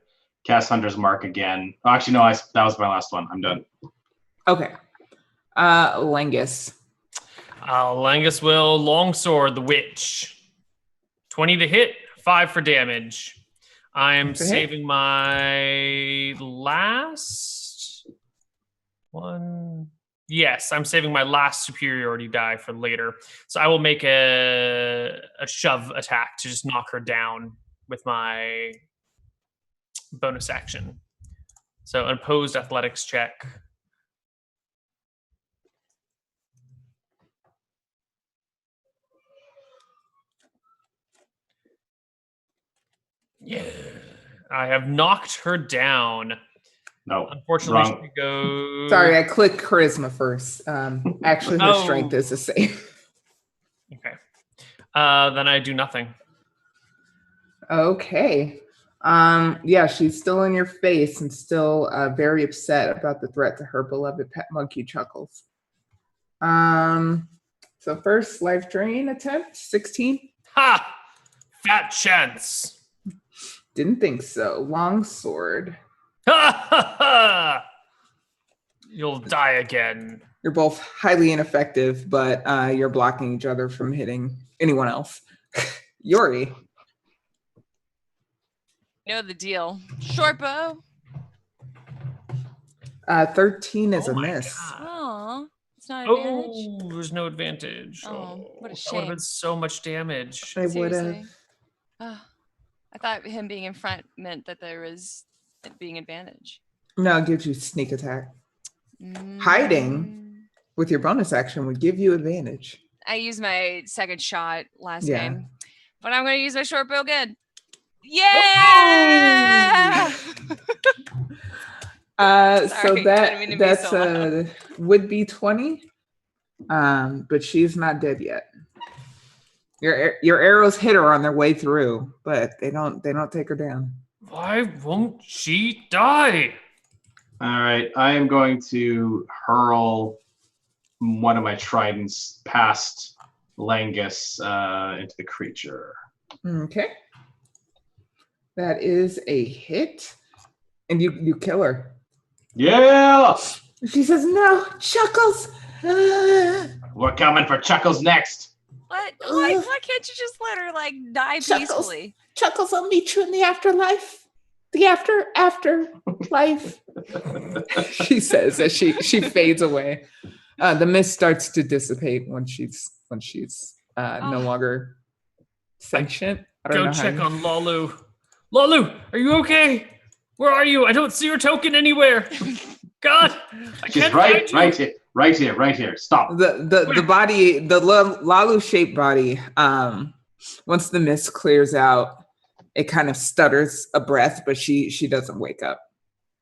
cast Hunter's Mark again. Oh, actually, no, that was my last one. I'm done. Okay. Langus. Langus will longsword the witch. 20 to hit, 5 for damage. I am saving my last one. Yes, I'm saving my last superiority die for later. So I will make a shove attack to just knock her down with my bonus action. So an opposed athletics check. Yeah, I have knocked her down. No, unfortunately, wrong. she goes. Sorry, I clicked charisma first. Actually, her strength is the same. Okay. Then I do nothing. Okay. Yeah, she's still in your face and still very upset about the threat to her beloved pet monkey Chuckles. So first life drain attempt, 16. Ha! Fat chance. Didn't think so. Long sword. Ha ha ha! You'll die again. You're both highly ineffective, but you're blocking each other from hitting anyone else. Yori. You know the deal. Short bow. 13 is a my miss. God. Oh, it's not advantage. Oh, there's no advantage. Oh, what a That would have shame. been so much damage. I would have. Seriously. Oh, I thought him being in front meant that there was it being advantage. No, it gives you sneak attack. Hiding with your bonus action would give you advantage. I used my second shot last game, but I'm going to use my short bow again. Yeah! So Sorry, that's a would be 20, but she's not dead yet. Your arrows hit her on their way through, but they don't take her down. Why won't she die? All right, I am going to hurl one of my tridents past Langus into the creature. Okay. That is a hit. And you kill her. Yeah! She says, no, Chuckles. We're coming for Chuckles next. What? Why can't you just let her die peacefully? Chuckles, I'll meet you in the afterlife. The after life. She says as she fades away. The mist starts to dissipate when she's no longer sentient. I don't Go know check on Lalu. Lalu, are you okay? Where are you? I don't see your token anywhere. God, I She's can't right find you. right here. Stop. The body, the Lalu shaped body. Once the mist clears out, it kind of stutters a breath, but she doesn't wake up.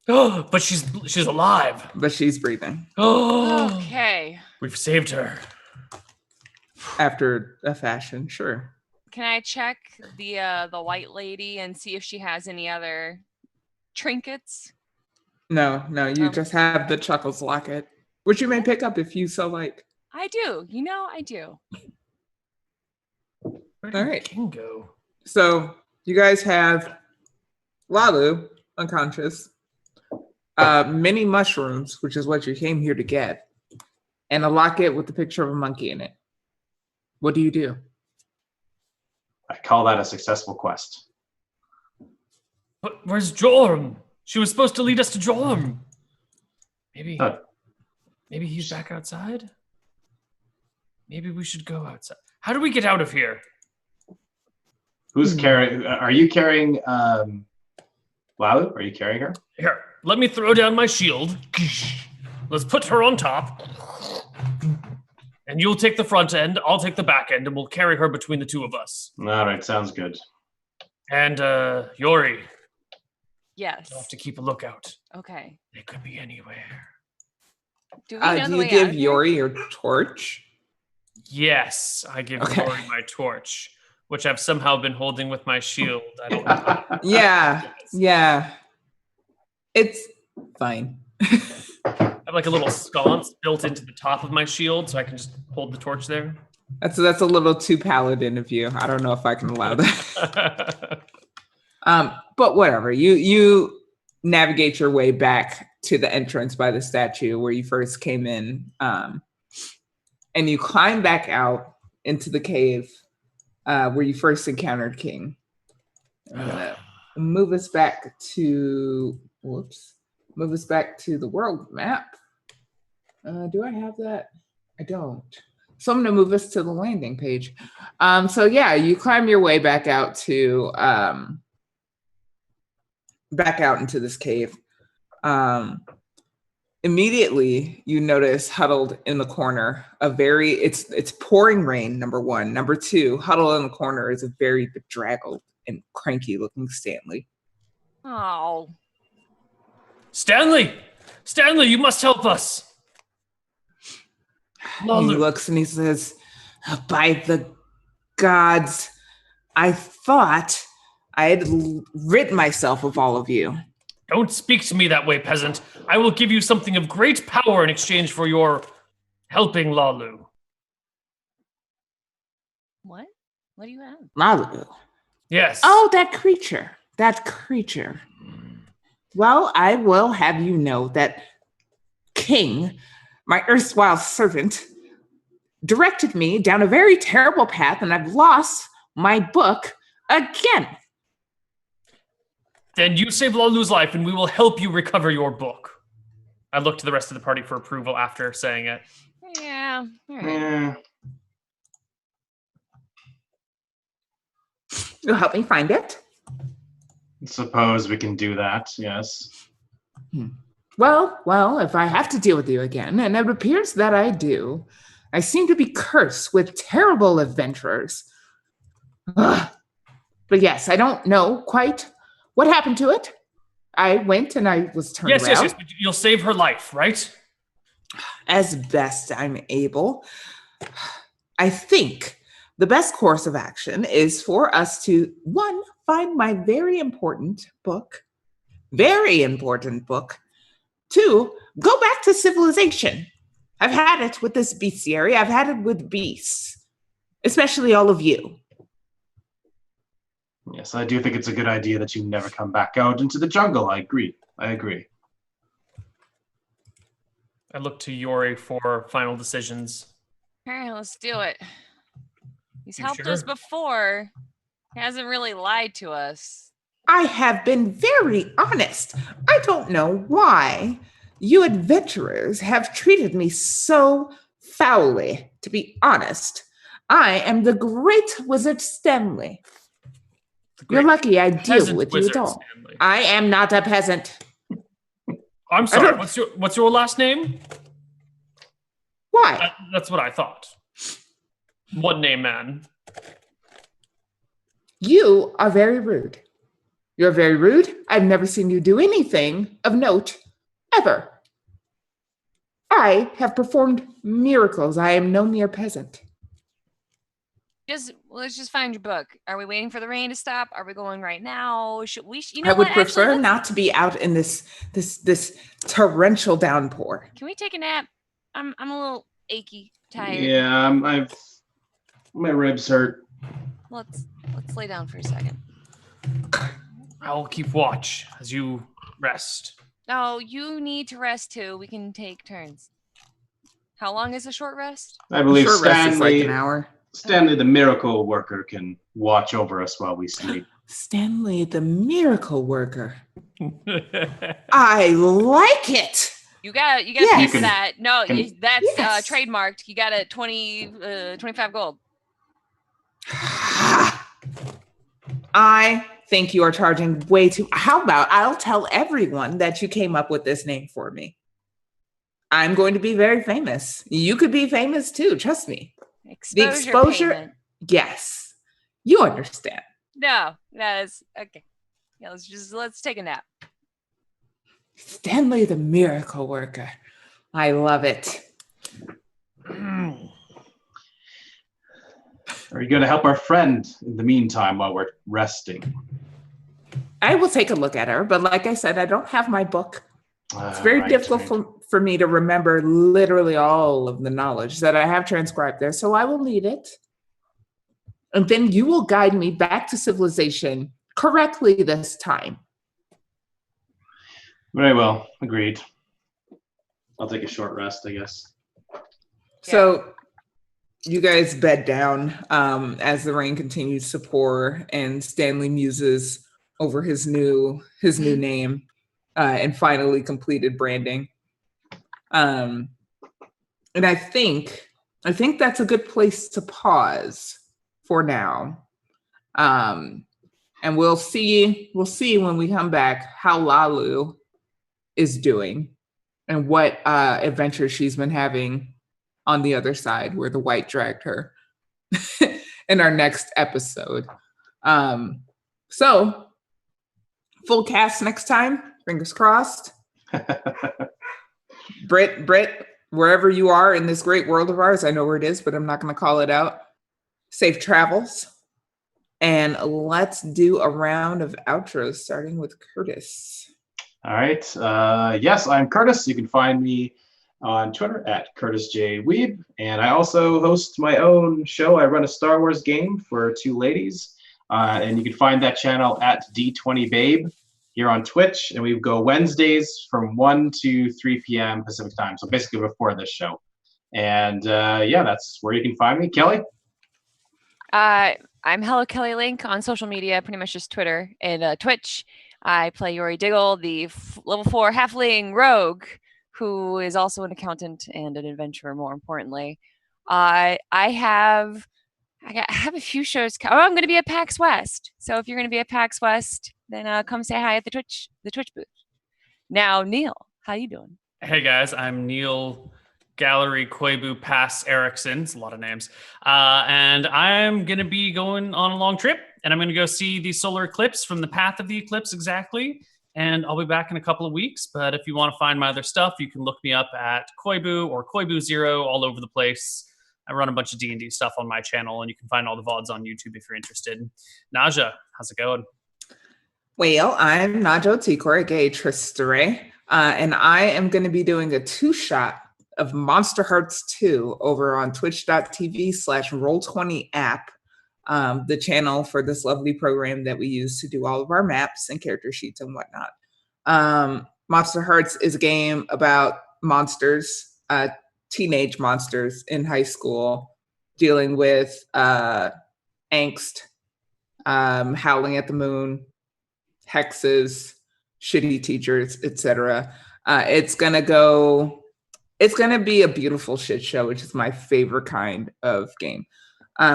Oh, but she's alive. But she's breathing. Oh, Okay. we've saved her. After a fashion, sure. Can I check the white lady and see if she has any other trinkets? No, you just have the Chuckles locket, which you may pick up if you so like. I do. I do. Where did All right. King go? So you guys have Lalu unconscious, mini mushrooms, which is what you came here to get, and a locket with the picture of a monkey in it. What do you do? I call that a successful quest. But where's Jorm? She was supposed to lead us to Jorm. Maybe he's back outside? Maybe we should go outside. How do we get out of here? Who's carrying? Are you carrying Lalu? Are you carrying her? Here, let me throw down my shield. Let's put her on top. And you'll take the front end, I'll take the back end, and we'll carry her between the two of us. All right, sounds good. And Yori, Yes. you'll have to keep a lookout. Okay. They could be anywhere. Do we know the Do way you out give of here? Yori your torch? Yes, I give Okay. Yori my torch, which I've somehow been holding with my shield. I don't know. Yeah. It's fine. I have like a little sconce built into the top of my shield, so I can just hold the torch there. That's a little too paladin of you. I don't know if I can allow that. But whatever. You navigate your way back to the entrance by the statue where you first came in, and you climb back out into the cave where you first encountered King. I'm gonna move us back to the world map. Do I have that? I don't. So I'm gonna move us to the landing page. So yeah, you climb your way back out to back out into this cave. Immediately you notice huddled in the corner it's pouring rain, number one. Number two, huddled in the corner is a very bedraggled and cranky looking Stanley. Oh. Stanley, you must help us. He looks and he says, by the gods, I thought I had rid myself of all of you. Don't speak to me that way, peasant. I will give you something of great power in exchange for your helping Lalu. What? What do you have? Lalu. Yes. Oh, that creature. Well, I will have you know that King, my erstwhile servant, directed me down a very terrible path, and I've lost my book again. Then you save Lalu's life, and we will help you recover your book. I look to the rest of the party for approval after saying it. Yeah. All right. Yeah. You'll help me find it? Suppose we can do that, yes. Well, if I have to deal with you again, and it appears that I do, I seem to be cursed with terrible adventurers. Ugh. But yes, I don't know quite what happened to it. I went and I was turned around. Yes, but you'll save her life, right? As best I'm able. I think the best course of action is for us to, one, find my very important book. Two, go back to civilization. I've had it with this bestiary. I've had it with beasts, especially all of you. Yes, I do think it's a good idea that you never come back out into the jungle. I agree. I look to Yori for final decisions. All right, let's do it. He's helped sure? us before. He hasn't really lied to us. I have been very honest. I don't know why you adventurers have treated me so foully, to be honest. I am the great wizard Stanley. You're lucky I deal with you at all. Stanley. I am not a peasant. I'm sorry, what's your last name? Why? That's what I thought. One name man. You are very rude. You're very rude. I've never seen you do anything of note, ever. I have performed miracles. I am no mere peasant. Let's just find your book. Are we waiting for the rain to stop? Are we going right now? Should we? I would prefer not to be out in this torrential downpour. Can we take a nap? I'm a little achy, tired. Yeah, my ribs hurt. Let's lay down for a second. I'll keep watch as you rest. No, you need to rest too. We can take turns. How long is a short rest? I believe Short rest is like an hour. Stanley, the miracle worker, can watch over us while we sleep. Stanley, the miracle worker. I like it. You got to Yes. pay for that. No, that's Yes. trademarked. You got a 25 gold. I think you are charging way too. How about I'll tell everyone that you came up with this name for me. I'm going to be very famous. You could be famous too. Trust me. The exposure. Payment. Yes. You understand. No, that's okay. Yeah, let's take a nap. Stanley, the miracle worker. I love it. Are you going to help our friend in the meantime while we're resting? I will take a look at her, but like I said, I don't have my book. It's very difficult for me to remember literally all of the knowledge that I have transcribed there, so I will need it. And then you will guide me back to civilization correctly this time. Very well. Agreed. I'll take a short rest, I guess. So you guys bed down as the rain continues to pour and Stanley muses over his new name and finally completed branding. And I think that's a good place to pause for now. And we'll see when we come back how Lalu is doing and what adventure she's been having on the other side where the white dragged her in our next episode. So full cast next time, fingers crossed. Britt, wherever you are in this great world of ours, I know where it is, but I'm not going to call it out. Safe travels. And let's do a round of outros, starting with Curtis. All right. Yes, I'm Curtis. You can find me on Twitter at Curtis J. Weeb. And I also host my own show. I run a Star Wars game for two ladies. And you can find that channel at D20Babe here on Twitch. And we go Wednesdays from 1 to 3 p.m. Pacific time. So basically before this show. And that's where you can find me. Kelly? I'm Hello Kelly Link on social media, pretty much just Twitter and Twitch. I play Yori Diggle, the level 4 halfling rogue, who is also an accountant and an adventurer, more importantly. I have a few shows. I'm going to be at PAX West. So if you're going to be at PAX West, then come say hi at the Twitch booth. Now, Neil, how you doing? Hey guys, I'm Neil Gallery Koibu Pass Erickson. It's a lot of names. And I'm going to be going on a long trip, and I'm going to go see the solar eclipse from the path of the eclipse exactly. And I'll be back in a couple of weeks. But if you want to find my other stuff, you can look me up at Koibu or Koibu0 all over the place. I run a bunch of D&D stuff on my channel, and you can find all the VODs on YouTube if you're interested. Naja, how's it going? Well, I'm Naja Otyugh, aka Tristere, and I am going to be doing a 2-shot of Monster Hearts 2 over on twitch.tv/Roll20app, the channel for this lovely program that we use to do all of our maps and character sheets and whatnot. Monster Hearts is a game about monsters, teenage monsters in high school, dealing with angst, howling at the moon, hexes, shitty teachers, etc. It's gonna be a beautiful shit show, which is my favorite kind of game.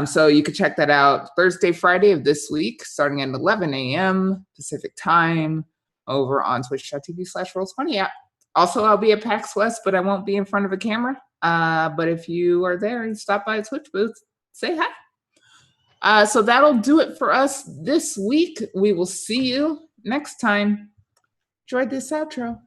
So you can check that out Thursday, Friday of this week, starting at 11 a.m. Pacific time over on twitch.tv/Roll20app. Also, I'll be at PAX West, but I won't be in front of a camera. But if you are there and stop by a Twitch booth, say hi. So that'll do it for us this week. We will see you next time. Enjoy this outro.